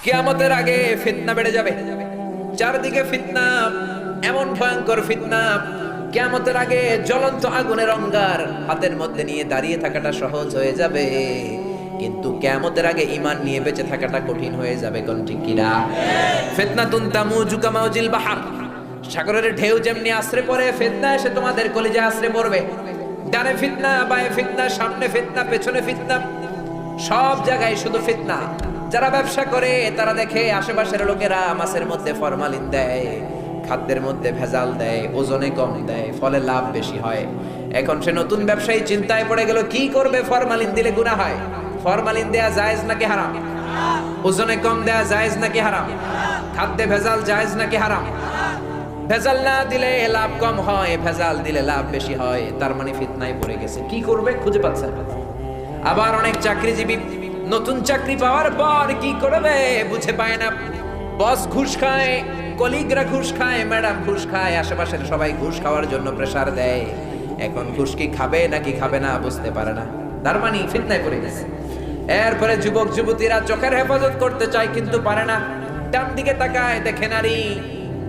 কিয়ামতের আগে ফিতনা বেড়ে যাবে, চারদিকে ফিতনা, এমন ভয়ঙ্কর ফিতনা। কিয়ামতের আগে জ্বলন্ত আগুনের অঙ্গার হাতের মধ্যে নিয়ে দাঁড়িয়ে থাকাটা সহজ হয়ে যাবে, কিন্তু কিয়ামতের আগে ঈমান নিয়ে বেঁচে থাকাটা কঠিন হয়ে যাবে। কোন ঠিক কিনা? ফিতনাতুন তামুজু কামাউজিল বাহর, সাগরের ঢেউ যেমনি আশ্রে পড়ে, ফিতনা এসে তোমাদের কলিজা আশ্রে পড়বে। ডানে ফিতনা, বায়ে ফিতনা, সামনে ফিতনা, পেছনে ফিতনা, সব জায়গায় শুধু ফিতনা। যারা ব্যবসা করে তারা দেখে আশেপাশের লোকেরা মাছের মধ্যে ফরমালিন দেয়, খাদ্যের মধ্যে ভেজাল দেয়, ওজনে কম দেয়, ফলে লাভ বেশি হয়। এখন সে নতুন ব্যবসায়ী চিন্তায় পড়ে গেল, কি করবে? ফরমালিন দিলে গুনাহ হয়। ফরমালিন দেয়া জায়েজ নাকি হারাম? ওজনে কম দেয়া জায়েজ নাকি হারাম? খাদ্যে ভেজাল জায়েজ নাকি হারাম? ভেজাল না দিলে লাভ কম হয়, ভেজাল দিলে লাভ বেশি হয়। তার মানে ফিতনায় পড়ে গেছে। কি করবে খুঁজে পাচ্ছে না। আবার অনেক চাকরিজীবী নতুন চাকরি পাওয়ার পর কি করবে বুঝে পায় না। বস ঘুষ খায়, কলিগরা ঘুষ খায়, ম্যাডাম ঘুষ খায়, আশেপাশের সবাই ঘুষ খাওয়ার জন্য প্রেসার দেয়। এখন ঘুষ কি খাবে নাকি খাবে না বুঝতে পারে না, তার মানে ফিতনায় পড়ে গেছে। এরপরে যুবক যুবতীরা চোখের হেফাজত করতে চায় কিন্তু পারে না। ডান দিকে তাকায় দেখে নারী,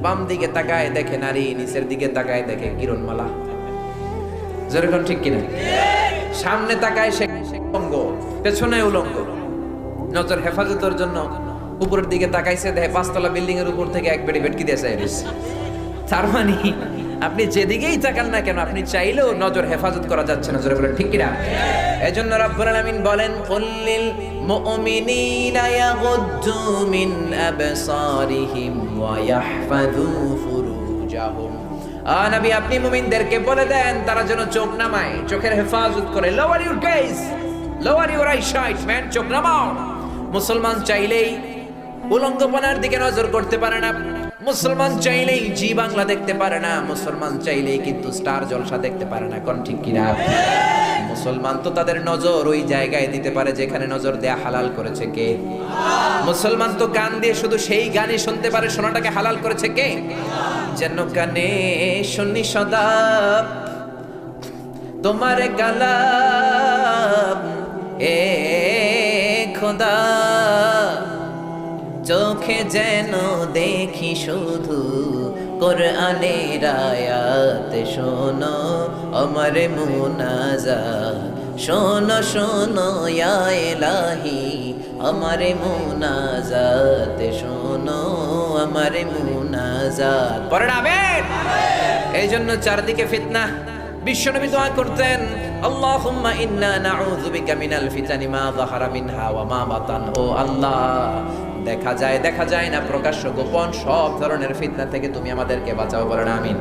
বাম দিকে তাকায় দেখে নারী, নিচের দিকে তাকায় দেখে কিরণমালা। যেরকম ঠিক কিনা? সামনে তাকায় সে উলঙ্গ, পেছনে উলঙ্গ। নজর হেফাজতের জন্য উপরের দিকে তাকাইছে, দেখে 5 তলা বিল্ডিং এর উপর থেকে এক বেড়ি ভেটকি দিয়েছে। তার মানে আপনি যেদিকেই তাকান না কেন, আপনি চাইলেও নজর হেফাজত করা যাচ্ছে না। জোরে বলেন ঠিক কিনা? এজন্য রব্বুল আলামিন বলেন, কুল্লিল মুমিনিনা ইয়াগুদ্দু মিন আবসারিহিম ওয়া ইয়াহফাযু ফুরুজাহুম। নবী আপনি মুমিনদেরকে বলে দেন তারা যেন চোখ নামায়, চোখের হেফাজত করে। Lower your gauge, lower your eyesight, man, চোখ নামাও। মুসলমান চাইলেই উলঙ্গপনার দিকে নজর করতে পারে না, মুসলমান চাইলেই জি বাংলা দেখতে পারে না, মুসলমান চাইলেই কিন্তু স্টার জলসা দেখতে পারে না। কোন ঠিক কিনা? মুসলমান তো তাদের নজর ওই জায়গায় দিতে পারে যেখানে নজর দেয়া হালাল করেছে কে? মুসলমান তো কান দিয়ে শুধু সেই গানই শুনতে পারে, শোনাটাকে হালাল করেছে কে? যেন কানে শুনি সদা তোমার কালাম, এ খোদা চোখে যেন দেখি শুধু কোরআনের আয়াত। শোনো আমার মুনাজাত, শোনো শোনো ইয়া ইলাহি আমার মুনাজাত, শোনো আমার মুনাজাত। পড়েন আমিন। এই জন্য চারদিকে ফিতনা। বিশ্বনবী দোয়া করতেন, আল্লাহুম্মা ইন্না নাউযু বিকা মিনাল ফিতানি মা যাহারা মিনহা ওয়া মা বাতান। ও আল্লাহ, দেখা যায় দেখা যায় না, প্রকাশ্য গোপন সব ধরনের ফিতনা থেকে তুমি আমাদেরকে বাঁচাও। বলেন আমিন।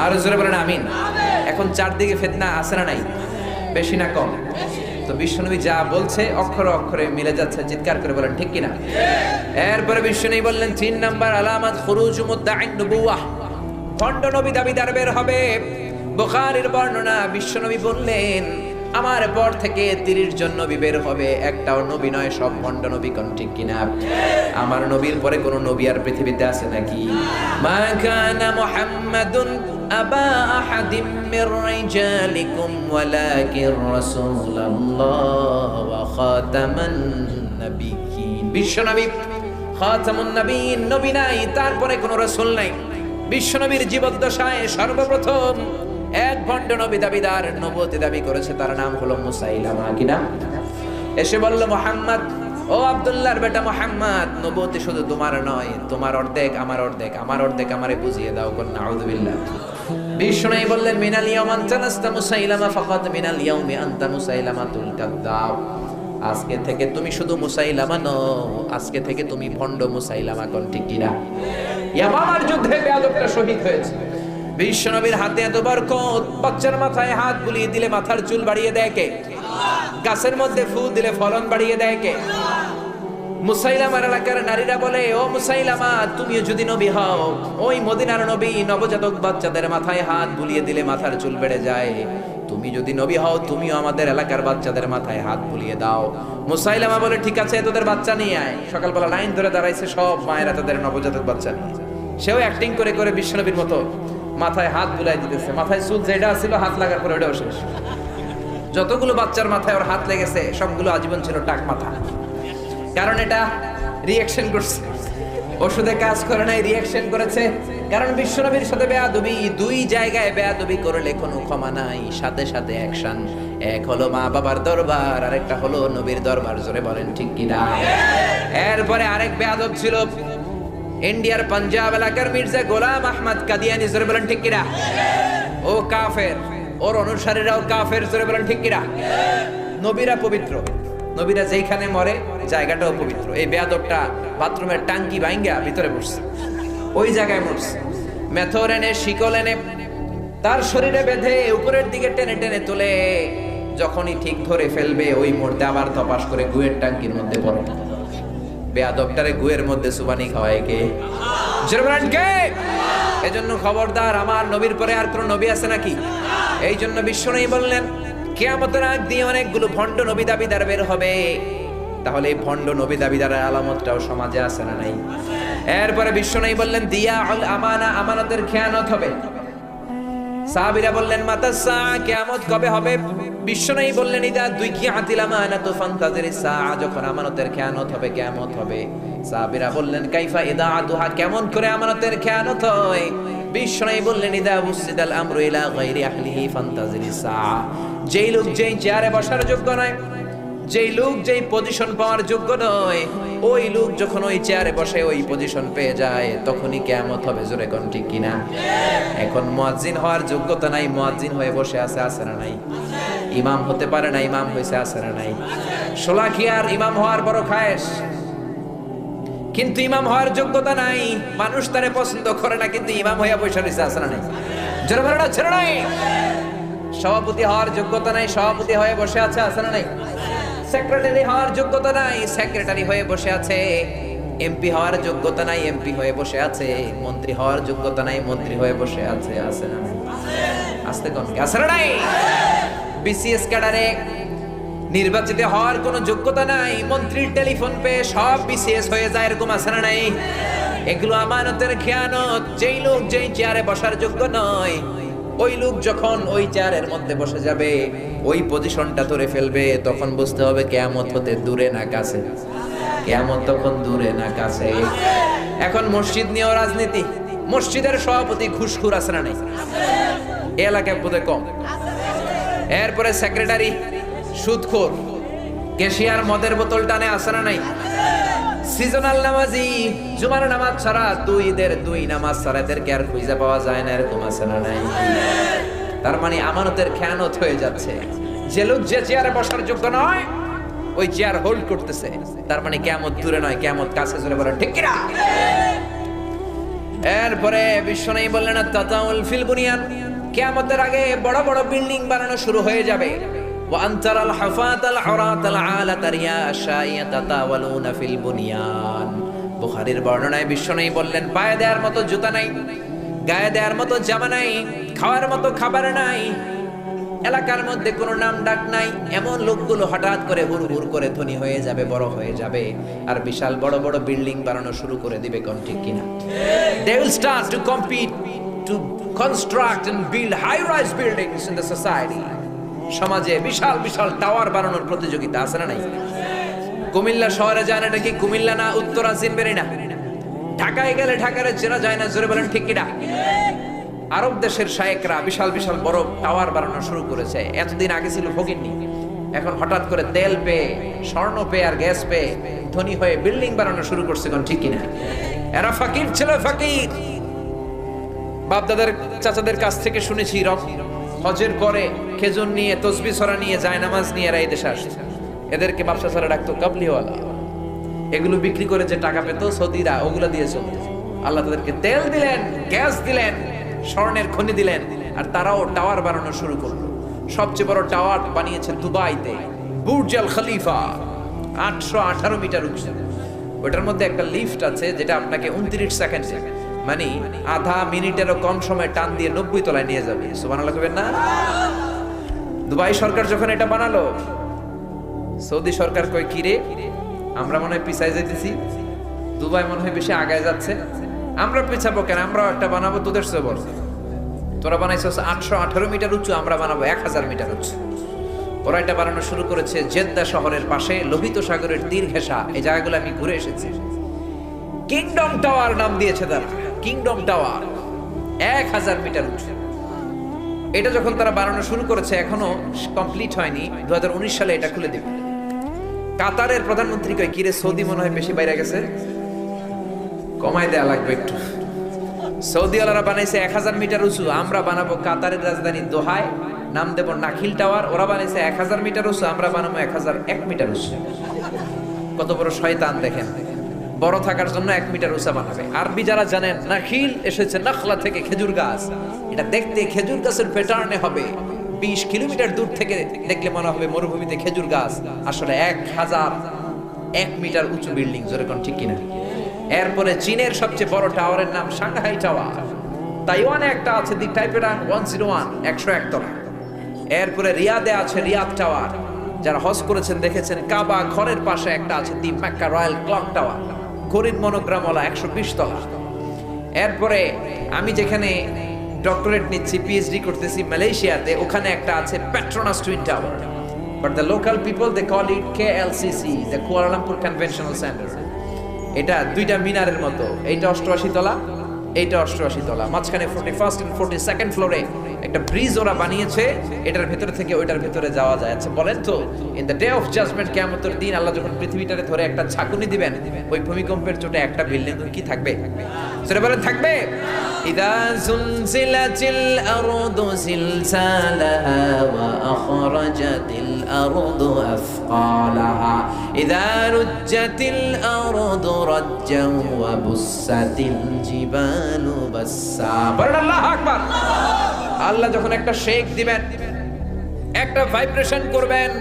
আর জোরে বলেন আমিন। এখন চারদিকে ফিতনা আছে না নাই? বেশি না কম? তো বিশ্বনবী যা বলছে অক্ষরে অক্ষরে মিলে যাচ্ছে। চিৎকার করে বলেন ঠিক কিনা? এরপরে বিশ্বনবী বললেন 3 নাম্বার আলামত খুরুজু মুদ্দাঈন নবুওয়াহ, ভণ্ড নবী দাবিদার বের হবে। বুখারীর বর্ণনা, বিশ্বনবী বললেন আমার পর থেকে 30 জন নবী বের হবে, একটাও নবী নয়, সব ভণ্ড নবী। কোন ঠিক কিনা? আমার নবীর পরে কোন নবী আর পৃথিবীতে আছে নাকি? মা কানা মুহাম্মাদুন আবা আহাদিম মির রিজালিকুম ওয়ালাকিন রাসূলুল্লাহ ওয়া খাতামান নাবিয়্যিন। বিশ্বনবী খাতামুন নাবিয়্যিন, নবী নাই, তারপরে কোন রাসূল নাই। বিশ্বনবীর জীবদ্দশায় সর্বপ্রথম এক ভণ্ড নবী দাবিদার নবুয়ত দাবি করেছে, তার নাম হলো মুসাইলামা। কি নাম? এসে বলল, মুহাম্মদ, ও আব্দুল্লাহর বেটা মুহাম্মদ, নবুয়ত শুধু তোমার নয়, তোমার অর্ধেক আমার অর্ধেক, আমার অর্ধেক আমারে বুঝিয়ে দাও। কোন নাউযুবিল্লাহ। বিশ্বনবী বললেন, মিনাল ইয়াউম আনতা লাস্তা মুসাইলামা ফাকাত মিনাল ইয়াউমি আনতা মুসাইলামাতুল কাযযাব। আজকে থেকে তুমি শুধু মুসাইলামা নও, আজকে থেকে তুমি ভণ্ড মুসাইলামা। কোন ঠিক কিনা? ইয়ামামার যুদ্ধে বেয়াদবটা শহীদ হয়েছে। বিশ্বনবীর হাতে এত বরকত, বাচ্চার মাথায় হাত বুলিয়ে দিলে মাথার চুল বাড়িয়ে দেয় কে? গাছের মধ্যে ফু দিলে ফলন বাড়িয়ে দেয় কে? মুসাইলামার এলাকার নারীরা বলে, ও মুসাইলামা, তুমিও যদি নবী হও, ওই মদিনার নবী নবজাতক বাচ্চাদের মাথায় হাত বুলিয়ে দিলে মাথার চুল বেড়ে যায়। তুমি যদি নবী হও, তুমিও আমাদের এলাকার বাচ্চাদের মাথায় হাত বুলিয়ে দাও। মুসাইলামা বলে, ঠিক আছে, তোদের বাচ্চা নিয়ে আয়। সকালবেলা লাইন ধরে দাঁড়াইছে সব মায়েরা তাদের নবজাতক বাচ্চা নিয়ে। সেও অ্যাক্টিং করে করে বিশ্বনবীর মতো মাথায় হাত বুলাই দিতেছে। মাথায় চুল যেটা ছিল হাত লাগার পরে ওটাও শেষ। যতগুলো বাচ্চার মাথায় ওর হাত লেগেছে সবগুলো আজীবন ছিল টাক মাথা। কারণ এটা রিঅ্যাকশন করছে, ওষুধে কাজ করে নাই, রিঅ্যাকশন করেছে। কারণ বিশ্বনবীর সাথে বেয়াদবি, দুই জায়গায় বেয়াদবি করলে কোনো ক্ষমা নাই, সাথে সাথে অ্যাকশন। এক হলো মা বাবার দরবার, আরেকটা হলো নবীর দরবার। জোরে বলেন ঠিক কিনা? এরপরে আরেক বেয়াদব ছিল ইন্ডিয়ার পাঞ্জাব এলাকার মির্জা গোলাম আহমদ কাদিয়ানি। জোরে বলেন ঠিক কিনা? ও কাফের, ওর অনুসারীরাও কাফের। জোরে বলেন ঠিক কিনা? নবীরা পবিত্র, নবীরা যেখানে মরে জায়গাটাও পবিত্র। এই বেয়াদবটা বাথরুমের টাঙ্কি ভাঙ্গা ভিতরে বসছে, ওই জায়গায় মরছে। মেথর এনে, শিকল এনে তার শরীরে বেঁধে উপরের দিকে টেনে টেনে তুলে যখনই ঠিক ধরে ফেলবে, ওই মুহূর্তে আবার তপাস করে গুয়ের টাঙ্কির মধ্যে পড়ে। বেয়াদবটারে গুয়ের মধ্যে সুবানি খাওয়ায় কে? কে? এজন্য খবরদার, আমার নবীর পরে আর কোন নবী আছে নাকি? এই জন্য বিশ্বনবী বললেন, কিয়ামতের আগ দিয়ে অনেকগুলো ভণ্ড নবী দাবিদার বের হবে। তাহলে এই ভণ্ড নবী দাবিদারের আলামতটাও সমাজে আছে না নাই? এরপরে বিশ্বনবী বললেন, দিয়া আল আমানা, আমানতের খেয়ানত হবে। সাহাবীরা বললেন, মাতাসা, কিয়ামত কবে হবে? বিশ্বনবী বললেন, ইদা দুইকিয়াতিল আমানাতু ফান্তাজিরিস সাআ, যখন আমানতের খেয়ানত হবে কিয়ামত হবে। সাহাবীরা বললেন, কাইফা ইদাআতুহা, কেমন করে আমানতের খেয়ানত হয়? বিশ্বনবী বললেন, ইদা বুসিদাল আমরু ইলা গায়রি আহলিহি ফান্তাজিরিস সাআ, যেই লোক যেই চেয়ারে বসার যোগ্য নয়, যেই লোক যেই পজিশন পাওয়ার যোগ্য নয়, ওই লোক যখন ওই চেয়ারে বসে ওই পজিশন পেয়ে যায়, তখনই কিয়ামত হবে। জোরে কোন ঠিক কিনা? এখন মুয়াজ্জিন হওয়ার যোগ্যতা নাই, মুয়াজ্জিন হয়ে বসে আছে, আছে না নাই? ইমাম হতে পারে না, ইমাম হয়েছে, আছে না নাই? শোলাকিয়ার ইমাম হওয়ার বড় খায়েশ, কিন্তু ইমাম হওয়ার যোগ্যতা নাই। মানুষ তারে পছন্দ করে না, কিন্তু ইমাম হইয়া বসে রয়েছে, আছে না নাই? জোরে বলেন, আছে না নাই? সভাপতি হওয়ার যোগ্যতা নাই, সভাপতি হয়ে বসে আছে, আছে না নাই? সেক্রেটারি হওয়ার যোগ্যতা নাই, সেক্রেটারি হয়ে বসে আছে। এমপি হওয়ার যোগ্যতা নাই, এমপি হয়ে বসে আছে। মন্ত্রী হওয়ার যোগ্যতা নাই, মন্ত্রী হয়ে বসে আছে, আছে না নাই? আসতে কোন কি, আছে না নাই? বিসিএস ক্যাডারে নির্বাচিত হওয়ার কোনো যোগ্যতা নাই, মন্ত্রীর টেলিফোন পেয়ে সব বিসিএস হয়ে যায়, এরকম আছে না নাই? এগুলো আমানতের খেয়ানত। যেই লোক যেই চেয়ারে বসার যোগ্য নয়, ওই লোক যখন ওই চেয়ারের মধ্যে বসে যাবে, ওই পজিশনটা ধরে ফেলবে, তখন বুঝতে হবে কিয়ামত হতে দূরে না কাছে। কিয়ামত তখন দূরে না কাছে। এখন মসজিদ নিয়েও রাজনীতি। মসজিদের সভাপতি ঘুষখোর, আছে না নাই? এলাকায় বোধহয় কম। এরপরে সেক্রেটারি সুদখোর, ক্যাশিয়ার মদের বোতল টানে, আছে না নাই? সিজনাল নামাজি, জুমার নামাজ ছাড়া দুই নামাজ ছাড়া এদেরকে আর খুঁজে পাওয়া যায় না, এরকম আছে না নাই? তার মানে আমানতের খেয়ানত হয়ে যাচ্ছে। যে লোক যে চেয়ারে বসার যোগ্য নয়, ওই চেয়ার হোল্ড করতেছে, তার মানে কিয়ামত দূরে নয়, কিয়ামত কাছে। চলে বলেন ঠিক কিনা? এরপরে বিশ্বনবী বললেন, তাতাউল ফিল বুনিয়ান, কিয়ামতের আগে বড় বড় বিল্ডিং বানানো শুরু হয়ে যাবে। ওয়ান্তারাল হাফাতাল আরাতাল আলাতা রিয়াশা ইয়াতাতাওয়ালুনা ফিল বুনিয়ান। বুখারীর বর্ণনায় বিশ্বনবী বললেন, পায়ে দেওয়ার মতো জুতা নাই, গায়ে দেওয়ার মতো জামা নাই, খাওয়ার মতো খাবার নাই, এলাকার মধ্যে কোনো নাম ডাক নাই। এমন লোকগুলো হঠাৎ করে হুড় করে ধনী হয়ে যাবে, বড় হয়ে যাবে, আর বিশাল বড় বড় বিল্ডিং বানানো শুরু করে দিবে। কোন ঠিক কিনা? They will start to compete to construct and build high-rise buildings in the society. সমাজে বিশাল বিশাল টাওয়ার বানানোর প্রতিযোগিতা, আছে না নাই? কুমিল্লা শহরে যায় না, এটা কি কুমিল্লা না উত্তরা চিনবেনই না? ঢাকায় গেলে ঢাকারে চেনা যায় না। জোরে বলেন ঠিক কিনা? আরব দেশের শায়েকরা বিশাল বিশাল বড় টাওয়ার বানানো শুরু করেছে। এতদিন আগে ছিল ফকিরনি, এখন হঠাৎ করে তেল পেয়ে, স্বর্ণ পেয়ে আর গ্যাস পেয়ে ধনী হয়ে বিল্ডিং বানানো শুরু করছে। কোন ঠিক কিনা? এরা ফকির ছিল, ফকির। বাপ দাদার চাচাদের কাছ থেকে শুনেছি, হজের পরে খেজুর নিয়ে, তসবিহ ছড়া নিয়ে, জায়নামাজ নিয়ে এরা এই দেশে আসছে। এদেরকে ব্যবসা ছাড়া ডাকতো কাবলিওয়ালা। এগুলো বিক্রি করে যে টাকা পেত সৌদিরা, ওগুলো দিয়ে চলতো। আল্লাহ তাদেরকে তেল দিলেন, গ্যাস দিলেন, স্বর্ণের খনি দিলেন, আর তারাও টাওয়ার বানানো শুরু করলো। সবচেয়ে বড় টাওয়ার বানিয়েছে দুবাইতে, বুর্জ আল খলিফা, 818 মিটার উঁচু। ওটার মধ্যে একটা লিফট আছে যেটা আপনাকে 29 সেকেন্ড, মানে আধা মিনিটেরও কম সময় টান দিয়ে 90 তলায় নিয়ে যাবে। সুবহানাল্লাহ কইবেন না? দুবাই সরকার যখন এটা বানালো, সৌদি সরকার কয়, কি রে, আমরা মনে হয় পিছায় যাইতেছি, দুবাই মনে হয় বেশি আগায় যাচ্ছে, আমরা পিছাবো কেন, আমরাও একটা বানাবো তোদের চেয়ে বড়। তোরা বানাইছস 818 মিটার উঁচু, আমরা বানাবো 1000 মিটার উঁচু। ওরা এটা বানানো শুরু করেছে জেদ্দা শহরের পাশে, লোহিত সাগরের তীর ঘেঁষা এই জায়গাগুলো আমি ঘুরে এসেছি। কিংডম টাওয়ার নাম দিয়েছে তারা, কিংডম টাওয়ার 1000 মিটার উঁচু। এটা যখন তারা বানানো শুরু করেছে এখনো কমপ্লিট হয়নি, 2019 সালে এটা খুলে দেবে। কাতারের প্রধানমন্ত্রী কয়, কিরে সৌদি মনে হয় বেশি বাইরে গেছে, কমায় দেয়া লাগবে একটু। সৌদি আলারা বানাইছে 1000 মিটার উঁচু, আমরা বানাবো কাতারের রাজধানী দোহায়, নাম দেব নাখিল টাওয়ার। ওরা বানাইছে 1000 মিটার উঁচু, আমরা বানাবো 1001 মিটার উঁচু। কত বড় শয়তান দেখেন, বড় থাকার জন্য 1 মিটার উঁচা বানাবে। আরবি যারা জানেন, নাখিল এসেছে নাখলা থেকে, খেজুর গাছ। এটা দেখতে খেজুর গাছের প্যাটার্নে হবে, 20 কিলোমিটার দূর থেকে দেখলে মনে হবে মরুভূমিতে খেজুর গাছ, আসলে 1001 মিটার উঁচু বিল্ডিং। জোরে কোন ঠিক কিনা? এরপরে চীনের সবচেয়ে বড় টাওয়ারের নাম সাংহাই টাওয়ার। তাইওয়ানে একটা আছে দি টাইপেরাং 101, 101 তলা। এরপরে রিয়াদে আছে রিয়াদ টাওয়ার, যারা হজ করেছেন দেখেছেন। কাবা ঘরের পাশে একটা আছে দি মক্কা রয়্যাল ক্লক টাওয়ার, ঘড়ির মনোগ্রামওয়ালা, 120 তলা। এরপরে আমি যেখানে ডক্টরেট নিচ্ছি, পিএইচডি করতেছি মালয়েশিয়াতে, ওখানে একটা আছে Petronas twin tower, but the local people they call it KLCC, the Kuala Lumpur conventional centre. এটা দুইটা মিনারের মতো, এইটা 88 তলা, এইটা 88 তলা, মাঝখানে 41st and 42nd ফ্লোরে একটা ব্রিজ ওরা বানিয়েছে, এটার ভেতরে থেকে ওইটার ভেতরে যাওয়া যায়। আচ্ছা বলেন তো, in the day of judgement, কিয়ামতের দিন আল্লাহ যখন পৃথিবীটারে ধরে একটা ঝাঁকুনি দিবেন, ওই ভূমিকম্পের চোটে একটা বিল্ডিং কি থাকবে? সেটা বলেন থাকবে? ইদা জুলজিলাতিল আরদু জিলজালাহা ওয়া আখরাজাতিল আরদু আফকালাহা ইদা রুজ্জাতিল আরদু রাজ্জান ওয়া বুসাতিল জিবালু বাসসা। বলেন আল্লাহু আকবার। আল্লাহ যখন একটা শেক দিবেন, একটা ভাইব্রেশন করবেন,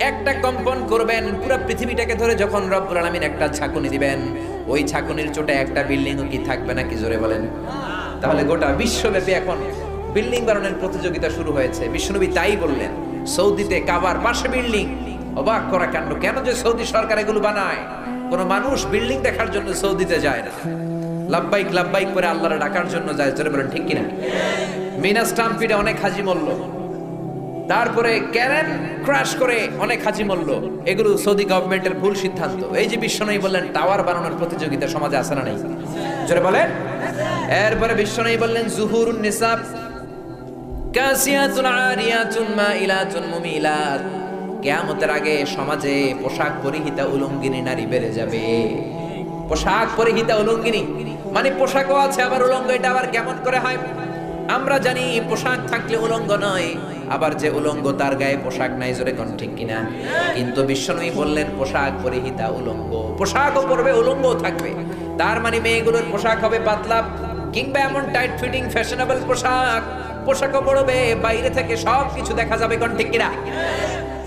একটা কম্পন করবেন, পুরো পৃথিবীটাকে ধরে যখন রব্বুল আলামিন একটা ঝাঁকুনি দিবেন, ওই ঝাঁকুনির চোটে একটা বিল্ডিংও কি থাকবে না? কি জোরে বলেন। তাহলে গোটা বিশ্বব্যাপী এখন বিল্ডিং বানানোর প্রতিযোগিতা শুরু হয়েছে। বিশ্বনবী তাই বললেন, সৌদিতে কাবার পাশে বিল্ডিং। অবাক করা কাণ্ড, কেন যে সৌদি সরকার এগুলো বানায়? কোন মানুষ বিল্ডিং দেখার জন্য সৌদিতে যায় না, লাব্বাইক লাব্বাইক করে আল্লাহর ডাকার জন্য যায়। জোরে বলেন ঠিক কিনা? মিনা স্টাম্পিডে অনেক হাজি মরল, তারপরে ক্যারেন ক্র্যাশ করে অনেক হাজি মরল। এগুলো সৌদি গভর্নমেন্টের ভুল সিদ্ধান্ত। এই যে বিশ্বনবী বললেন টাওয়ার বানানোর প্রতিযোগিতা সমাজে আছে না নাই? জোরে বলেন। এরপরে বিশ্বনবী বললেন জুহুরুন নিসাব কাসিয়াতুন আরিয়াতুন মাইলাতুন মুমিলাত। কিয়ামতের আগে সমাজে পোশাক পরিহিতা উলঙ্গিনী নারী বেড়ে যাবে। পোশাক পরিহিতা উলঙ্গিনী মানে পোশাকও আছে আবার উলঙ্গ। এটা আবার কেমন করে হয়? আমরা জানি পোশাক থাকলে উলঙ্গ নয়, আবার যে উলঙ্গ তার গায়ে পোশাক নাই। জোরে কোন ঠিক কিনা? কিন্তু বিশ্বনবী বললেন পোশাক পরিহিতা উলঙ্গ, পোশাকও পরবে উলঙ্গও থাকবে। তার মানে মেয়েগুলোর পোশাক হবে পাতলা, কিংবা এমন টাইট ফিটিং ফ্যাশনেবল পোশাক, পোশাকও পরবে, বাইরে থেকে সব কিছু দেখা যাবে। কোন ঠিক কিনা?